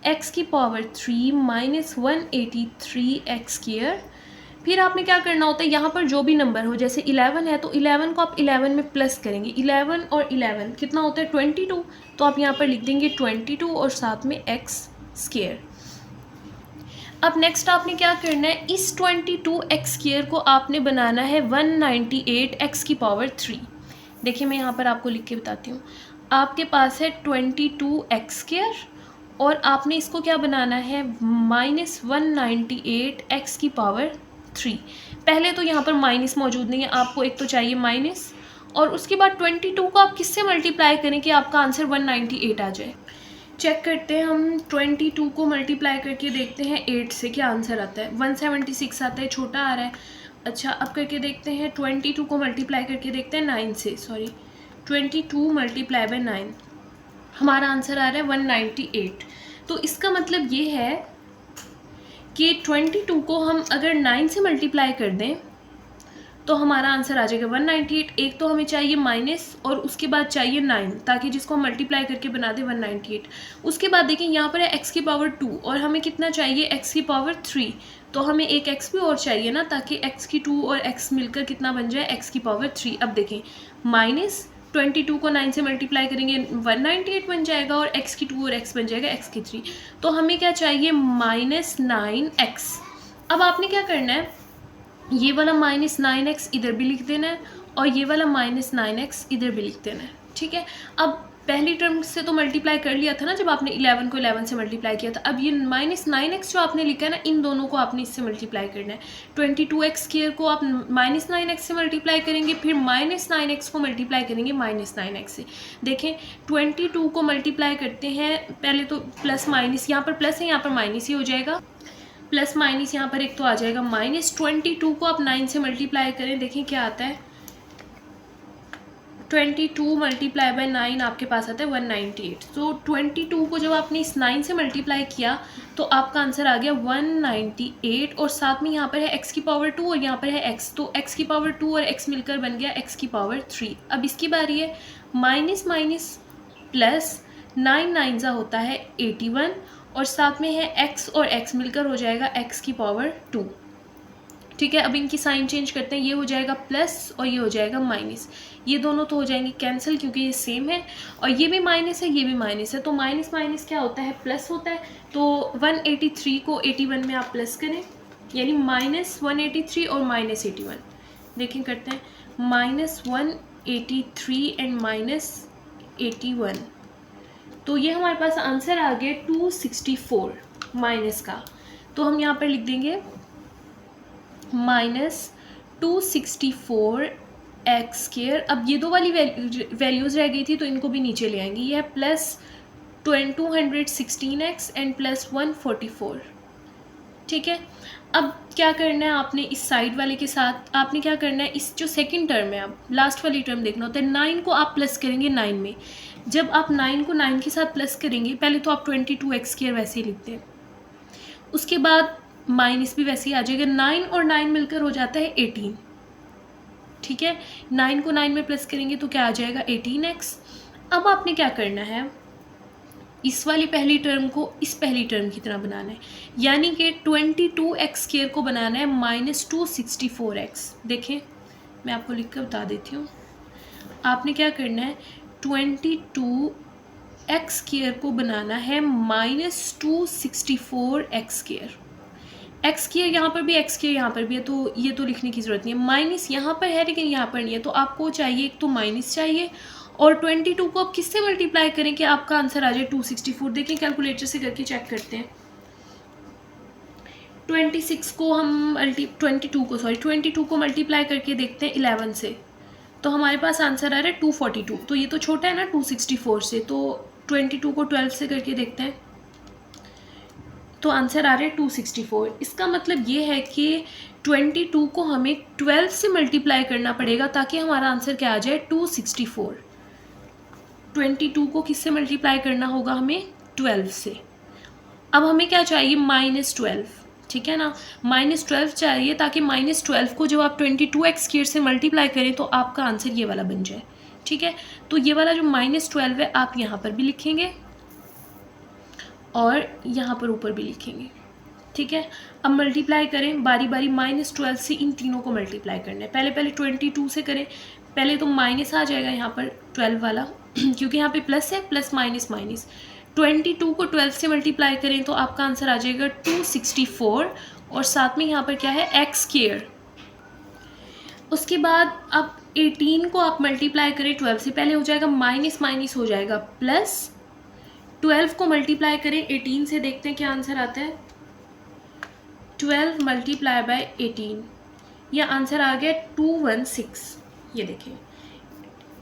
x की पावर 3 माइनस 183 x²। फिर आपने क्या करना होता है, यहाँ पर जो भी नंबर हो, जैसे 11 है तो 11 को आप 11 में प्लस करेंगे। 11 और 11 कितना होता है, 22, तो आप यहाँ पर लिख देंगे 22 और साथ में x²। अब नेक्स्ट आपने क्या करना है, इस 22x² को आपने बनाना है 198 x की पावर 3। देखिए मैं यहाँ पर आपको लिख के बताती हूँ। आपके पास है 22x² और आपने इसको क्या बनाना है, माइनस 198 x की पावर 3। पहले तो यहाँ पर माइनस मौजूद नहीं है, आपको एक तो चाहिए माइनस, और उसके बाद 22 को आप किससे मल्टीप्लाई करें कि आपका आंसर 198 आ जाए। चेक करते हैं हम, 22 को मल्टीप्लाई करके देखते हैं 8 से, क्या आंसर आता है, 176 आता है, छोटा आ रहा है। अच्छा अब करके देखते हैं, 22 को मल्टीप्लाई करके देखते हैं 9 से, 22 मल्टीप्लाई बाय 9, हमारा आंसर आ रहा है 198। तो इसका मतलब ये है कि 22 को हम अगर 9 से मल्टीप्लाई कर दें तो हमारा आंसर आ जाएगा 198। एक तो हमें चाहिए माइनस और उसके बाद चाहिए 9, ताकि जिसको हम मल्टीप्लाई करके बना दें 198। उसके बाद देखिए यहाँ पर है x की पावर 2 और हमें कितना चाहिए, x की पावर 3, तो हमें एक x भी और चाहिए ना, ताकि x की 2 और x मिलकर कितना बन जाए, x की पावर 3। अब देखें माइनस 22 को 9 से मल्टीप्लाई करेंगे 198 बन जाएगा, और x की 2 और x बन जाएगा x की 3। तो हमें क्या चाहिए, -9x। अब आपने क्या करना है, ये वाला -9x इधर भी लिख देना है और ये वाला -9x इधर भी लिख देना है, ठीक है। अब पहली टर्म से तो मल्टीप्लाई कर लिया था ना जब आपने 11 को 11 से मल्टीप्लाई किया था। अब ये -9x जो आपने लिखा है ना, इन दोनों को आपने इससे मल्टीप्लाई करना है। 22x² को आप -9x से मल्टीप्लाई करेंगे, फिर -9x को मल्टीप्लाई करेंगे -9x से। देखें 22 को मल्टीप्लाई करते हैं, पहले तो प्लस माइनस, यहाँ पर प्लस है यहाँ पर माइनस ही हो जाएगा, प्लस माइनस यहाँ पर एक तो आ जाएगा माइनस। 22 को आप 9 से मल्टीप्लाई करें, देखें क्या आता है, 22 मल्टीप्लाई बाय 9 आपके पास आता है 198। तो 22 को जब आपने इस 9 से मल्टीप्लाई किया तो आपका आंसर आ गया 198, और साथ में यहाँ पर है x की पावर 2 और यहाँ पर है x, तो x की पावर 2 और x मिलकर बन गया x की पावर 3। अब इसकी बारी है, माइनस माइनस प्लस 9 9 ज़ा होता है 81 और साथ में है x और x मिलकर हो जाएगा x की पावर 2। ठीक है, अब इनकी साइन चेंज करते हैं, ये हो जाएगा प्लस और ये हो जाएगा माइनस, ये दोनों तो हो जाएंगे कैंसिल क्योंकि ये सेम है, और ये भी माइनस है ये भी माइनस है, तो माइनस माइनस क्या होता है, प्लस होता है। तो 183 को 81 में आप प्लस करें, यानी -183 और -81। देखें करते हैं, -183 एंड -81, तो ये हमारे पास आंसर आ गया 264 माइनस का। तो हम यहाँ पर लिख देंगे -264 एक्स स्क्वायर। अब ये दो वाली वैल्यूज़ रह गई थी तो इनको भी नीचे ले आएंगे। ये है प्लस 216x एंड प्लस 144। ठीक है, अब क्या करना है आपने इस साइड वाले के साथ, आपने क्या करना है, इस जो सेकंड टर्म है, अब लास्ट वाली टर्म देखना होता है, 9 को आप प्लस करेंगे 9 में। जब आप 9 को 9 के साथ प्लस करेंगे, पहले तो आप 22x स्क्वायर वैसे ही लिखते हैं, उसके बाद माइनस भी वैसे ही आ जाएगा, 9 और 9 मिलकर हो जाता है 18। ठीक है, 9 को 9 में प्लस करेंगे तो क्या आ जाएगा 18x। अब आपने क्या करना है, इस वाली पहली टर्म को इस पहली टर्म की तरह बनाना है, यानी कि 22x स्क्वायर को बनाना है -264x। देखें मैं आपको लिख कर बता देती हूँ, आपने क्या करना है, 22x स्क्वायर को बनाना है -264x स्क्वायर। एक्स स्क्वायर यहाँ पर भी, एक्स स्क्वायर यहाँ पर भी है, तो ये तो लिखने की ज़रूरत नहीं है। माइनस यहाँ पर है लेकिन यहाँ पर नहीं है, तो आपको चाहिए एक तो माइनस चाहिए, और 22 को आप किससे मल्टीप्लाई करें कि आपका आंसर आ जाए 264। देखिए कैलकुलेटर से करके चेक करते हैं। 22 को मल्टीप्लाई करके देखते हैं 11 से, तो हमारे पास आंसर आ रहा है 242। तो ये तो छोटा है ना 264 से, तो 22 को 12 से करके देखते हैं, तो आंसर आ रहा है 264। इसका मतलब ये है कि 22 को हमें 12 से मल्टीप्लाई करना पड़ेगा ताकि हमारा आंसर क्या आ जाए 264। 22 को किससे मल्टीप्लाई करना होगा, हमें 12 से। अब हमें क्या चाहिए, -12। ठीक है ना, -12 चाहिए ताकि -12 को जब आप 22x स्क्वायर से मल्टीप्लाई करें तो आपका आंसर ये वाला बन जाए। ठीक है, तो ये वाला जो -12 है आप यहाँ पर भी लिखेंगे और यहाँ पर ऊपर भी लिखेंगे। ठीक है, अब मल्टीप्लाई करें बारी बारी, -12 से इन तीनों को मल्टीप्लाई करना है। पहले 22 से करें, पहले तो माइनस आ जाएगा यहाँ पर 12 वाला क्योंकि यहाँ पे प्लस है, प्लस माइनस माइनस। 22 को 12 से मल्टीप्लाई करें तो आपका आंसर आ जाएगा 264, और साथ में यहाँ पर क्या है, एक्स स्क्वायर। उसके बाद अब 18 को आप मल्टीप्लाई करें 12 से, पहले हो जाएगा माइनस माइनस हो जाएगा प्लस, 12 को मल्टीप्लाई करें 18 से, देखते हैं क्या आंसर आता है। 12 मल्टीप्लाई बाय 18, यह आंसर आ गया 216। ये देखें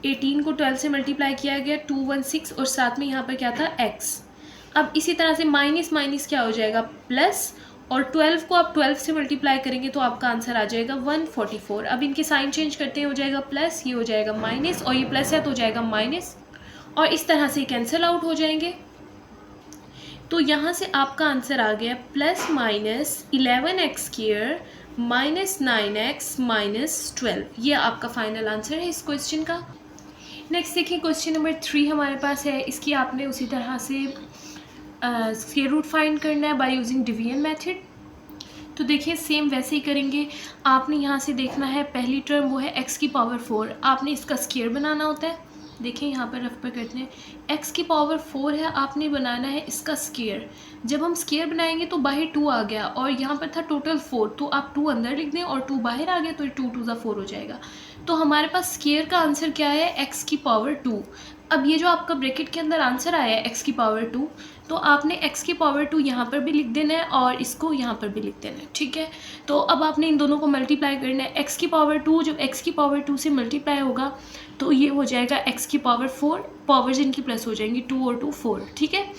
18 को 12 से मल्टीप्लाई किया गया 216, और साथ में यहाँ पर क्या था, x। अब इसी तरह से माइनस माइनस क्या हो जाएगा, प्लस, और 12 को आप 12 से मल्टीप्लाई करेंगे तो आपका आंसर आ जाएगा 144। अब इनके साइन चेंज करते हैं, हो जाएगा प्लस, ये हो जाएगा माइनस, और ये प्लस है तो हो जाएगा माइनस, और इस तरह से कैंसिल आउट हो जाएंगे। तो यहाँ से आपका आंसर आ गया +-11x स्क्वायर -9x -12। ये आपका फाइनल आंसर है इस क्वेश्चन का। नेक्स्ट देखिए क्वेश्चन नंबर 3 हमारे पास है। इसकी आपने उसी तरह से स्क्वायर रूट फाइंड करना है बाय यूजिंग डिवीजन मेथड। तो देखिए सेम वैसे ही करेंगे। आपने यहाँ से देखना है पहली टर्म वो है x की पावर 4, आपने इसका स्क्वायर बनाना होता है। देखिए यहाँ पर रफ पर करते हैं, x की पावर 4 है, आपने बनाना है इसका स्क्वायर। जब हम स्क्वायर बनाएंगे तो बाहर 2 आ गया और यहाँ पर था टोटल 4, तो आप 2 अंदर लिख दें और 2 बाहर आ गया तो 2 2 4 हो जाएगा। तो हमारे पास स्क्वायर का आंसर क्या है, x की पावर 2। अब ये जो आपका ब्रैकेट के अंदर आंसर आया है x की पावर 2, तो आपने x की पावर 2 यहाँ पर भी लिख देना है और इसको यहाँ पर भी लिख देना है। ठीक है, तो अब आपने इन दोनों को मल्टीप्लाई करना है। x की पावर 2 जब x की पावर 2 से मल्टीप्लाई होगा तो ये हो जाएगा x की पावर 4, पावर्स इनकी प्लस हो जाएंगी, 2 और 2 4। ठीक है,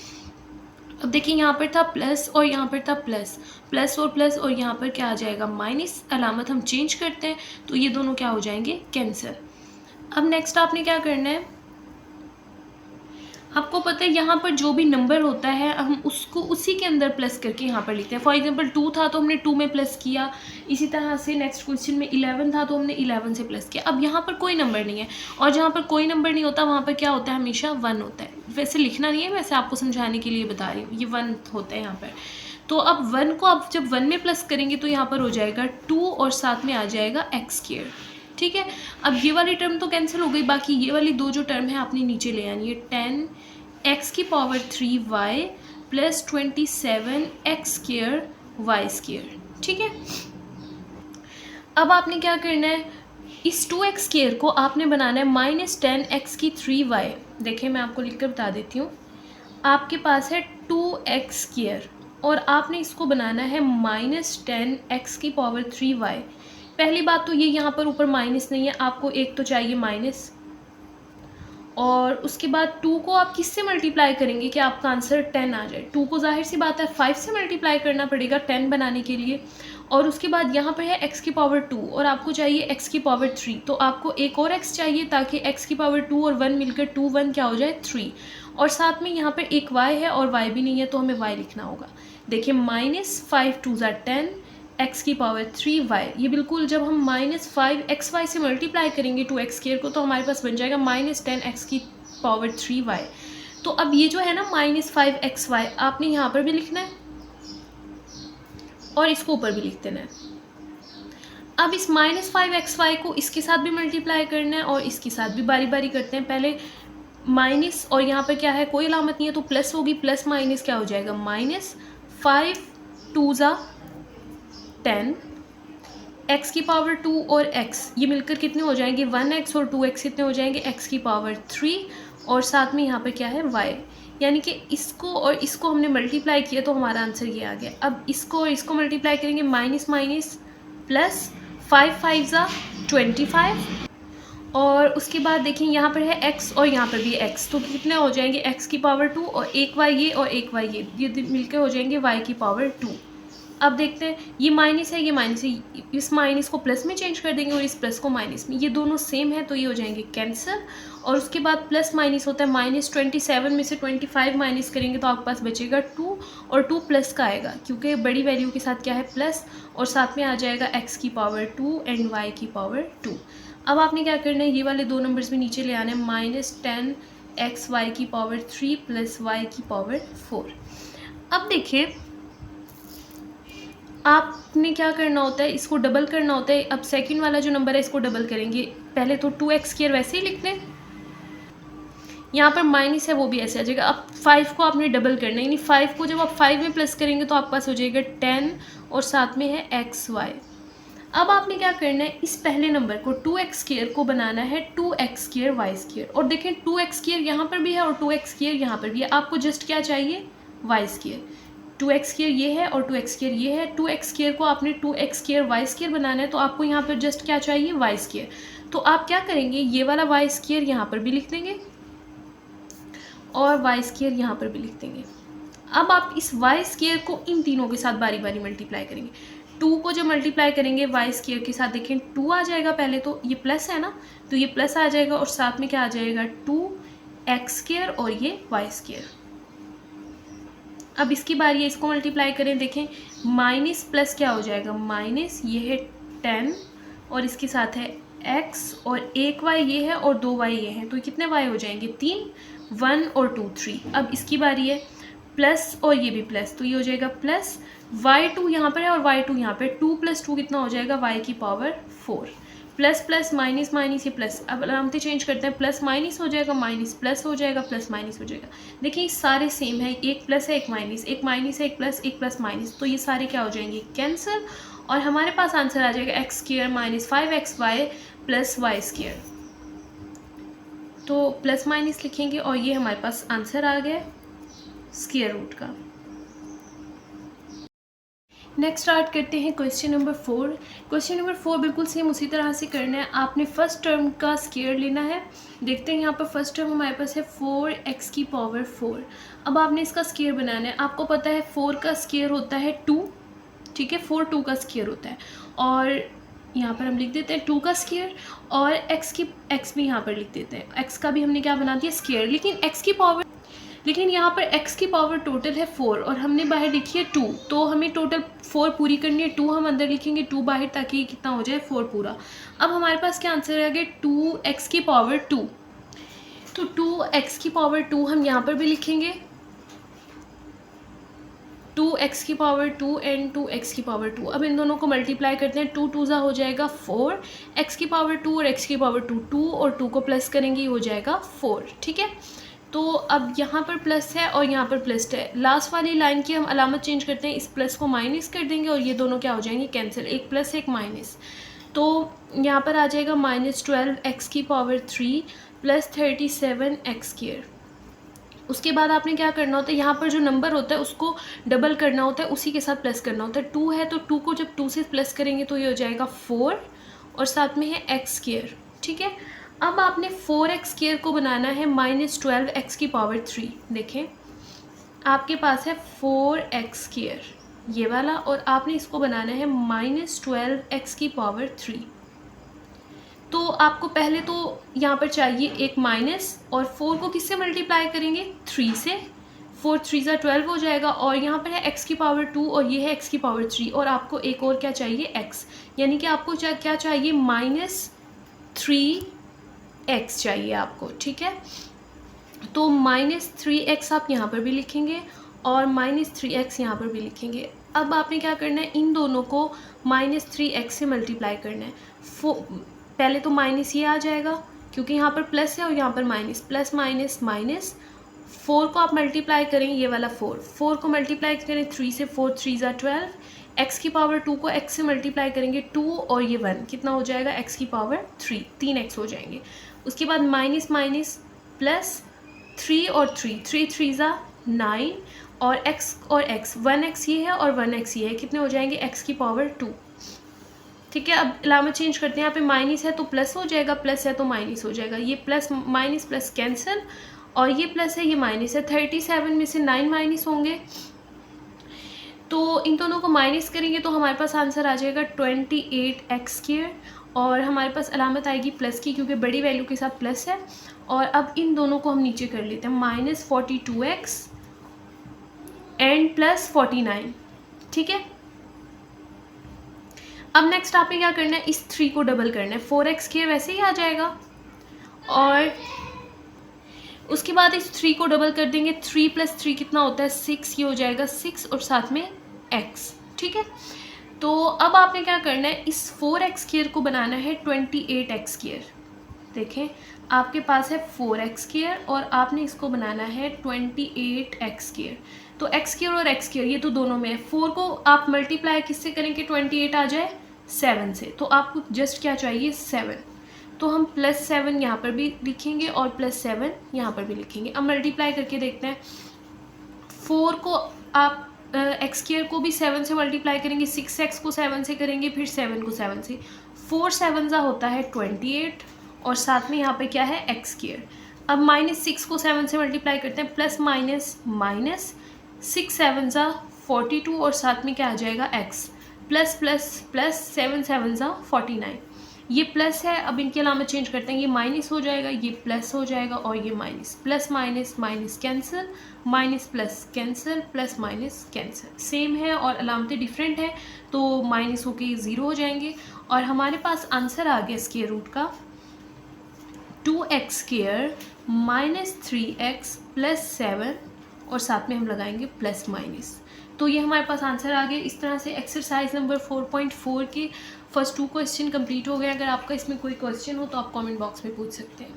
अब देखिए यहाँ पर था प्लस और यहाँ पर था प्लस, प्लस और प्लस, और यहाँ पर क्या आ जाएगा माइनस। अलामत हम चेंज करते हैं तो ये दोनों क्या हो जाएंगे, कैंसिल। अब नेक्स्ट आपने क्या करना है, आपको पता है यहाँ पर जो भी नंबर होता है हम उसको उसी के अंदर प्लस करके यहाँ पर लिखते हैं। फॉर एग्जांपल 2 था तो हमने 2 में प्लस किया, इसी तरह से नेक्स्ट क्वेश्चन में 11 था तो हमने 11 से प्लस किया। अब यहाँ पर कोई नंबर नहीं है, और जहाँ पर कोई नंबर नहीं होता वहाँ पर क्या होता है, हमेशा 1 होता है। वैसे लिखना नहीं है, वैसे आपको समझाने के लिए बता रही हूँ, ये 1 होता है यहाँ पर। तो अब 1 को आप जब 1 में प्लस करेंगे तो यहाँ पर हो जाएगा 2 और साथ में आ जाएगा एक्स स्क्वायर। ठीक है, अब ये वाली टर्म तो कैंसिल हो गई, बाकी ये वाली दो जो टर्म है आपने नीचे ले आनी है। 10 एक्स की power 3 y plus 27 x square y square. ठीक है, अब आपने क्या करना है, इस 2x स्क्वायर को आपने बनाना है -10 एक्स की 3 वाई। देखिए मैं आपको लिख कर बता देती हूँ, आपके पास है 2x स्क्वायर और आपने इसको बनाना है -10 एक्स की पावर 3 वाई। पहली बात तो ये यहाँ पर ऊपर माइनस नहीं है, आपको एक तो चाहिए माइनस, और उसके बाद 2 को आप किससे मल्टीप्लाई करेंगे कि आपका आंसर 10 आ जाए। 2 को जाहिर सी बात है 5 से मल्टीप्लाई करना पड़ेगा 10 बनाने के लिए, और उसके बाद यहाँ पर है x की पावर 2 और आपको चाहिए x की पावर 3, तो आपको एक और x चाहिए ताकि x की पावर 2 और 1 मिलकर 2 1 क्या हो जाए 3, और साथ में यहाँ पर एक y है और y भी नहीं है तो हमें y लिखना होगा। देखिए -5 2 10 x की पावर 3y, ये बिल्कुल जब हम -5xy से मल्टीप्लाई करेंगे 2x स्क्वायर को तो हमारे पास बन जाएगा -10 x की पावर 3y। तो अब ये जो है ना -5xy आपने यहाँ पर भी लिखना है और इसको ऊपर भी लिख देना है। अब इस -5xy को इसके साथ भी मल्टीप्लाई करना है और इसके साथ भी बारी बारी करते हैं। पहले माइनस, और यहाँ पर क्या है कोई अलामत नहीं है तो प्लस होगी, प्लस माइनस क्या हो जाएगा, -5 2 10 x की पावर 2 और x ये मिलकर कितने हो जाएंगे 1x, और 2x कितने हो जाएंगे x की पावर 3, और साथ में यहाँ पर क्या है y, यानी कि इसको और इसको हमने मल्टीप्लाई किया तो हमारा आंसर ये आ गया। अब इसको और इसको मल्टीप्लाई करेंगे माइनस माइनस प्लस 5 5 25, और उसके बाद देखिए यहाँ पर है x और यहाँ पर भी x, तो कितने हो जाएंगे x की पावर 2 और एक y ये और एक y ये मिलकर हो जाएंगे y की पावर 2। अब देखते हैं, ये माइनस है ये माइनस है, इस माइनस को प्लस में चेंज कर देंगे और इस प्लस को माइनस में, ये दोनों सेम है तो ये हो जाएंगे कैंसिल। और उसके बाद प्लस माइनस होता है -27 में से 25 माइनस करेंगे तो आपके पास बचेगा 2, और 2 प्लस का आएगा क्योंकि बड़ी वैल्यू के साथ क्या है प्लस, और साथ में आ जाएगा x की पावर 2 एंड y की पावर 2। अब आपने क्या करना है, ये वाले दो नंबर्स भी नीचे ले आने हैं, -10 x y की पावर 3 प्लस y की पावर 4। अब देखिए आपने क्या करना होता है, इसको डबल करना होता है। अब सेकंड वाला जो नंबर है इसको डबल करेंगे, पहले तो 2x स्क्वायर वैसे ही लिख लें, यहाँ पर माइनस है वो भी ऐसे आ जाएगा। अब 5 को आपने डबल करना है, यानी 5 को जब आप 5 में प्लस करेंगे तो आपके पास हो जाएगा 10 और साथ में है xy। अब आपने क्या करना है, इस पहले नंबर को 2x स्क्वायर को बनाना है 2x स्क्वायर y स्क्वायर, और देखें 2x स्क्वायर यहाँ पर भी है और 2x स्क्वायर यहाँ पर भी है, आपको जस्ट क्या चाहिए y स्क्वायर। 2x स्क्वायर ये है और 2x स्क्वायर ये है, 2x स्क्वायर को आपने 2x स्क्वायर y स्क्वायर बनाना है तो आपको यहाँ पर जस्ट क्या चाहिए y स्क्वायर। तो आप क्या करेंगे, ये वाला y स्क्वायर यहाँ पर भी लिख देंगे और y स्क्वायर यहाँ पर भी लिख देंगे। अब आप इस y स्क्वायर को इन तीनों के साथ बारी बारी मल्टीप्लाई करेंगे। 2 को जब मल्टीप्लाई करेंगे y स्क्वायर के साथ, देखें 2 आ जाएगा, पहले तो ये प्लस है ना तो ये प्लस आ जाएगा और साथ में क्या आ जाएगा 2x स्क्वायर और ये y स्क्वायर। अब इसकी बारी है, इसको मल्टीप्लाई करें, देखें माइनस प्लस क्या हो जाएगा माइनस, ये है 10 और इसके साथ है x और एक y ये है और 2 y ये हैं, तो कितने y हो जाएंगे 3, 1 और 2 3। अब इसकी बारी है प्लस और ये भी प्लस, तो ये हो जाएगा प्लस y2 यहाँ पर है और y2 यहाँ पर, 2 + 2 कितना हो जाएगा y की power 4, plus plus minus minus ये प्लस, अब अलामतें चेंज करते हैं, प्लस माइनस हो जाएगा माइनस प्लस हो जाएगा प्लस माइनस हो जाएगा। देखिए ये सारे सेम है, एक प्लस है एक माइनस है एक प्लस माइनस, तो ये सारे क्या हो जाएंगे कैंसिल, और हमारे पास आंसर आ जाएगा x square minus 5xy plus y square. तो प्लस माइनस लिखेंगे और ये हमारे पास आंसर आ गया स्क्वायर रूट का। नेक्स्ट स्टार्ट करते हैं क्वेश्चन नंबर 4। क्वेश्चन नंबर 4 बिल्कुल सेम उसी तरह से करना है, आपने फर्स्ट टर्म का स्क्वायर लेना है। देखते हैं यहाँ पर फर्स्ट टर्म हमारे पास है 4x की पावर 4। अब आपने इसका स्क्वायर बनाना है, आपको पता है 4 का स्क्वायर होता है 2, ठीक है 4 2 का स्क्वायर होता है, और यहाँ पर हम लिख देते हैं 2 का स्क्वायर, और x भी यहाँ पर लिख देते हैं, x का भी हमने क्या बना दिया स्क्वायर। लेकिन x की पावर लेकिन यहाँ पर x की पावर टोटल है 4 और हमने बाहर लिखी है 2, तो हमें टोटल 4 पूरी करनी है। 2 हम अंदर लिखेंगे, 2 बाहर, ताकि कितना हो जाए 4 पूरा। अब हमारे पास क्या आंसर आ गया, 2x की पावर 2। तो 2x की पावर 2 हम यहाँ पर भी लिखेंगे, 2x की पावर 2 एंड 2x की पावर 2। अब इन दोनों को मल्टीप्लाई करते हैं, 2 2 ज़ा हो जाएगा 4, x की पावर 2 और x की पावर 2, 2 और 2 को प्लस करेंगे हो जाएगा 4। ठीक है, तो अब यहाँ पर प्लस है और यहाँ पर प्लस है। लास्ट वाली लाइन की हम अलामत चेंज करते हैं, इस प्लस को माइनस कर देंगे और ये दोनों क्या हो जाएंगे, कैंसिल, एक प्लस एक माइनस। तो यहाँ पर आ जाएगा -12x की पावर 3 प्लस 37x²। उसके बाद आपने क्या करना होता है, यहाँ पर जो नंबर होता है उसको डबल करना होता है, उसी के साथ प्लस करना होता है। 2 है तो 2 को जब 2 से प्लस करेंगे तो ये हो जाएगा 4 और साथ में है x²। ठीक है, अब आपने 4x² को बनाना है -12x की पावर 3। देखें, आपके पास है 4x² ये वाला, और आपने इसको बनाना है -12x की पावर 3। तो आपको पहले तो यहाँ पर चाहिए एक माइनस, और 4 को किससे मल्टीप्लाई करेंगे, 3 से। 4 3 ज़ा 12 हो जाएगा, और यहाँ पर है x की पावर 2 और ये है x की पावर 3, और आपको एक और क्या चाहिए, x, यानी कि आपको क्या चाहिए, -3x चाहिए आपको। ठीक है, तो -3x आप यहाँ पर भी लिखेंगे और -3x यहाँ पर भी लिखेंगे। अब आपने क्या करना है, इन दोनों को -3x से मल्टीप्लाई करना है। पहले तो माइनस ये आ जाएगा क्योंकि यहाँ पर प्लस है और यहाँ पर माइनस, प्लस माइनस माइनस। 4 को आप मल्टीप्लाई करें, ये वाला 4 को मल्टीप्लाई करें 3 से, 4 3 ज़ा 12। x की पावर 2 को x से मल्टीप्लाई करेंगे 2 और ये 1, कितना हो जाएगा, x की पावर 3, 3x हो जाएंगे। उसके बाद माइनस माइनस प्लस 3 और 3, 3 3 ज़ा 9 और x और x, 1x ये है और 1x ये है, कितने हो जाएंगे, x की पावर 2। ठीक है, अब अलामत चेंज करते हैं, यहाँ पे माइनस है तो प्लस हो जाएगा, प्लस है तो माइनस हो जाएगा, ये प्लस माइनस प्लस कैंसिल, और ये प्लस है ये माइनस है। 37 में से 9 माइनस होंगे, तो इन दोनों को माइनस करेंगे तो हमारे पास आंसर आ जाएगा 28x², और हमारे पास अलामत आएगी प्लस की क्योंकि बड़ी वैल्यू के साथ प्लस है। और अब इन दोनों को हम नीचे कर लेते हैं, -42x एंड प्लस 49। ठीक है, अब नेक्स्ट आपने क्या करना है, इस 3 को डबल करना है, 4x² वैसे ही आ जाएगा, और उसके बाद इस 3 को डबल कर देंगे, 3 + 3 कितना होता है, 6, ये हो जाएगा 6 और साथ में x। ठीक है, तो अब आपने क्या करना है, इस 4x² को बनाना है 28x²। देखें, आपके पास है 4x² और आपने इसको बनाना है 28x²। तो x² और x² ये तो दोनों में है। 4 को आप मल्टीप्लाई किससे करेंगे, 28 आ जाए 7 से, तो आपको जस्ट क्या चाहिए, 7। तो हम +7 यहाँ पर भी लिखेंगे और +7 यहाँ पर भी लिखेंगे। अब मल्टीप्लाई करके देखते हैं, 4 को आप x² को भी 7 से मल्टीप्लाई करेंगे, 6x को 7 से करेंगे, फिर 7 को 7 से, 4 7 ज़ा होता है 28 और साथ में यहाँ पे क्या है, x²। अब -6 को 7 से मल्टीप्लाई करते हैं, प्लस माइनस माइनस, 6 7 ज़ा 42 और साथ में क्या आ जाएगा, x, प्लस प्लस प्लस 7 7 ज़ा 49। ये प्लस है, अब इनकी अलामत चेंज करते हैं, ये माइनस हो जाएगा, ये प्लस हो जाएगा और ये minus, plus minus minus cancel, minus plus cancel, plus minus cancel, same है और अलामतें डिफरेंट है, तो माइनस होके 0 हो जाएंगे। और हमारे पास आंसर आ गया स्क्वायर रूट का 2x² -3x + 7 और साथ में हम लगाएंगे प्लस माइनस। तो ये हमारे पास आंसर आ गया। इस तरह से एक्सरसाइज नंबर 4.4 के फर्स्ट 2 क्वेश्चन कंप्लीट हो गए। अगर आपका इसमें कोई क्वेश्चन हो तो आप कमेंट बॉक्स में पूछ सकते हैं।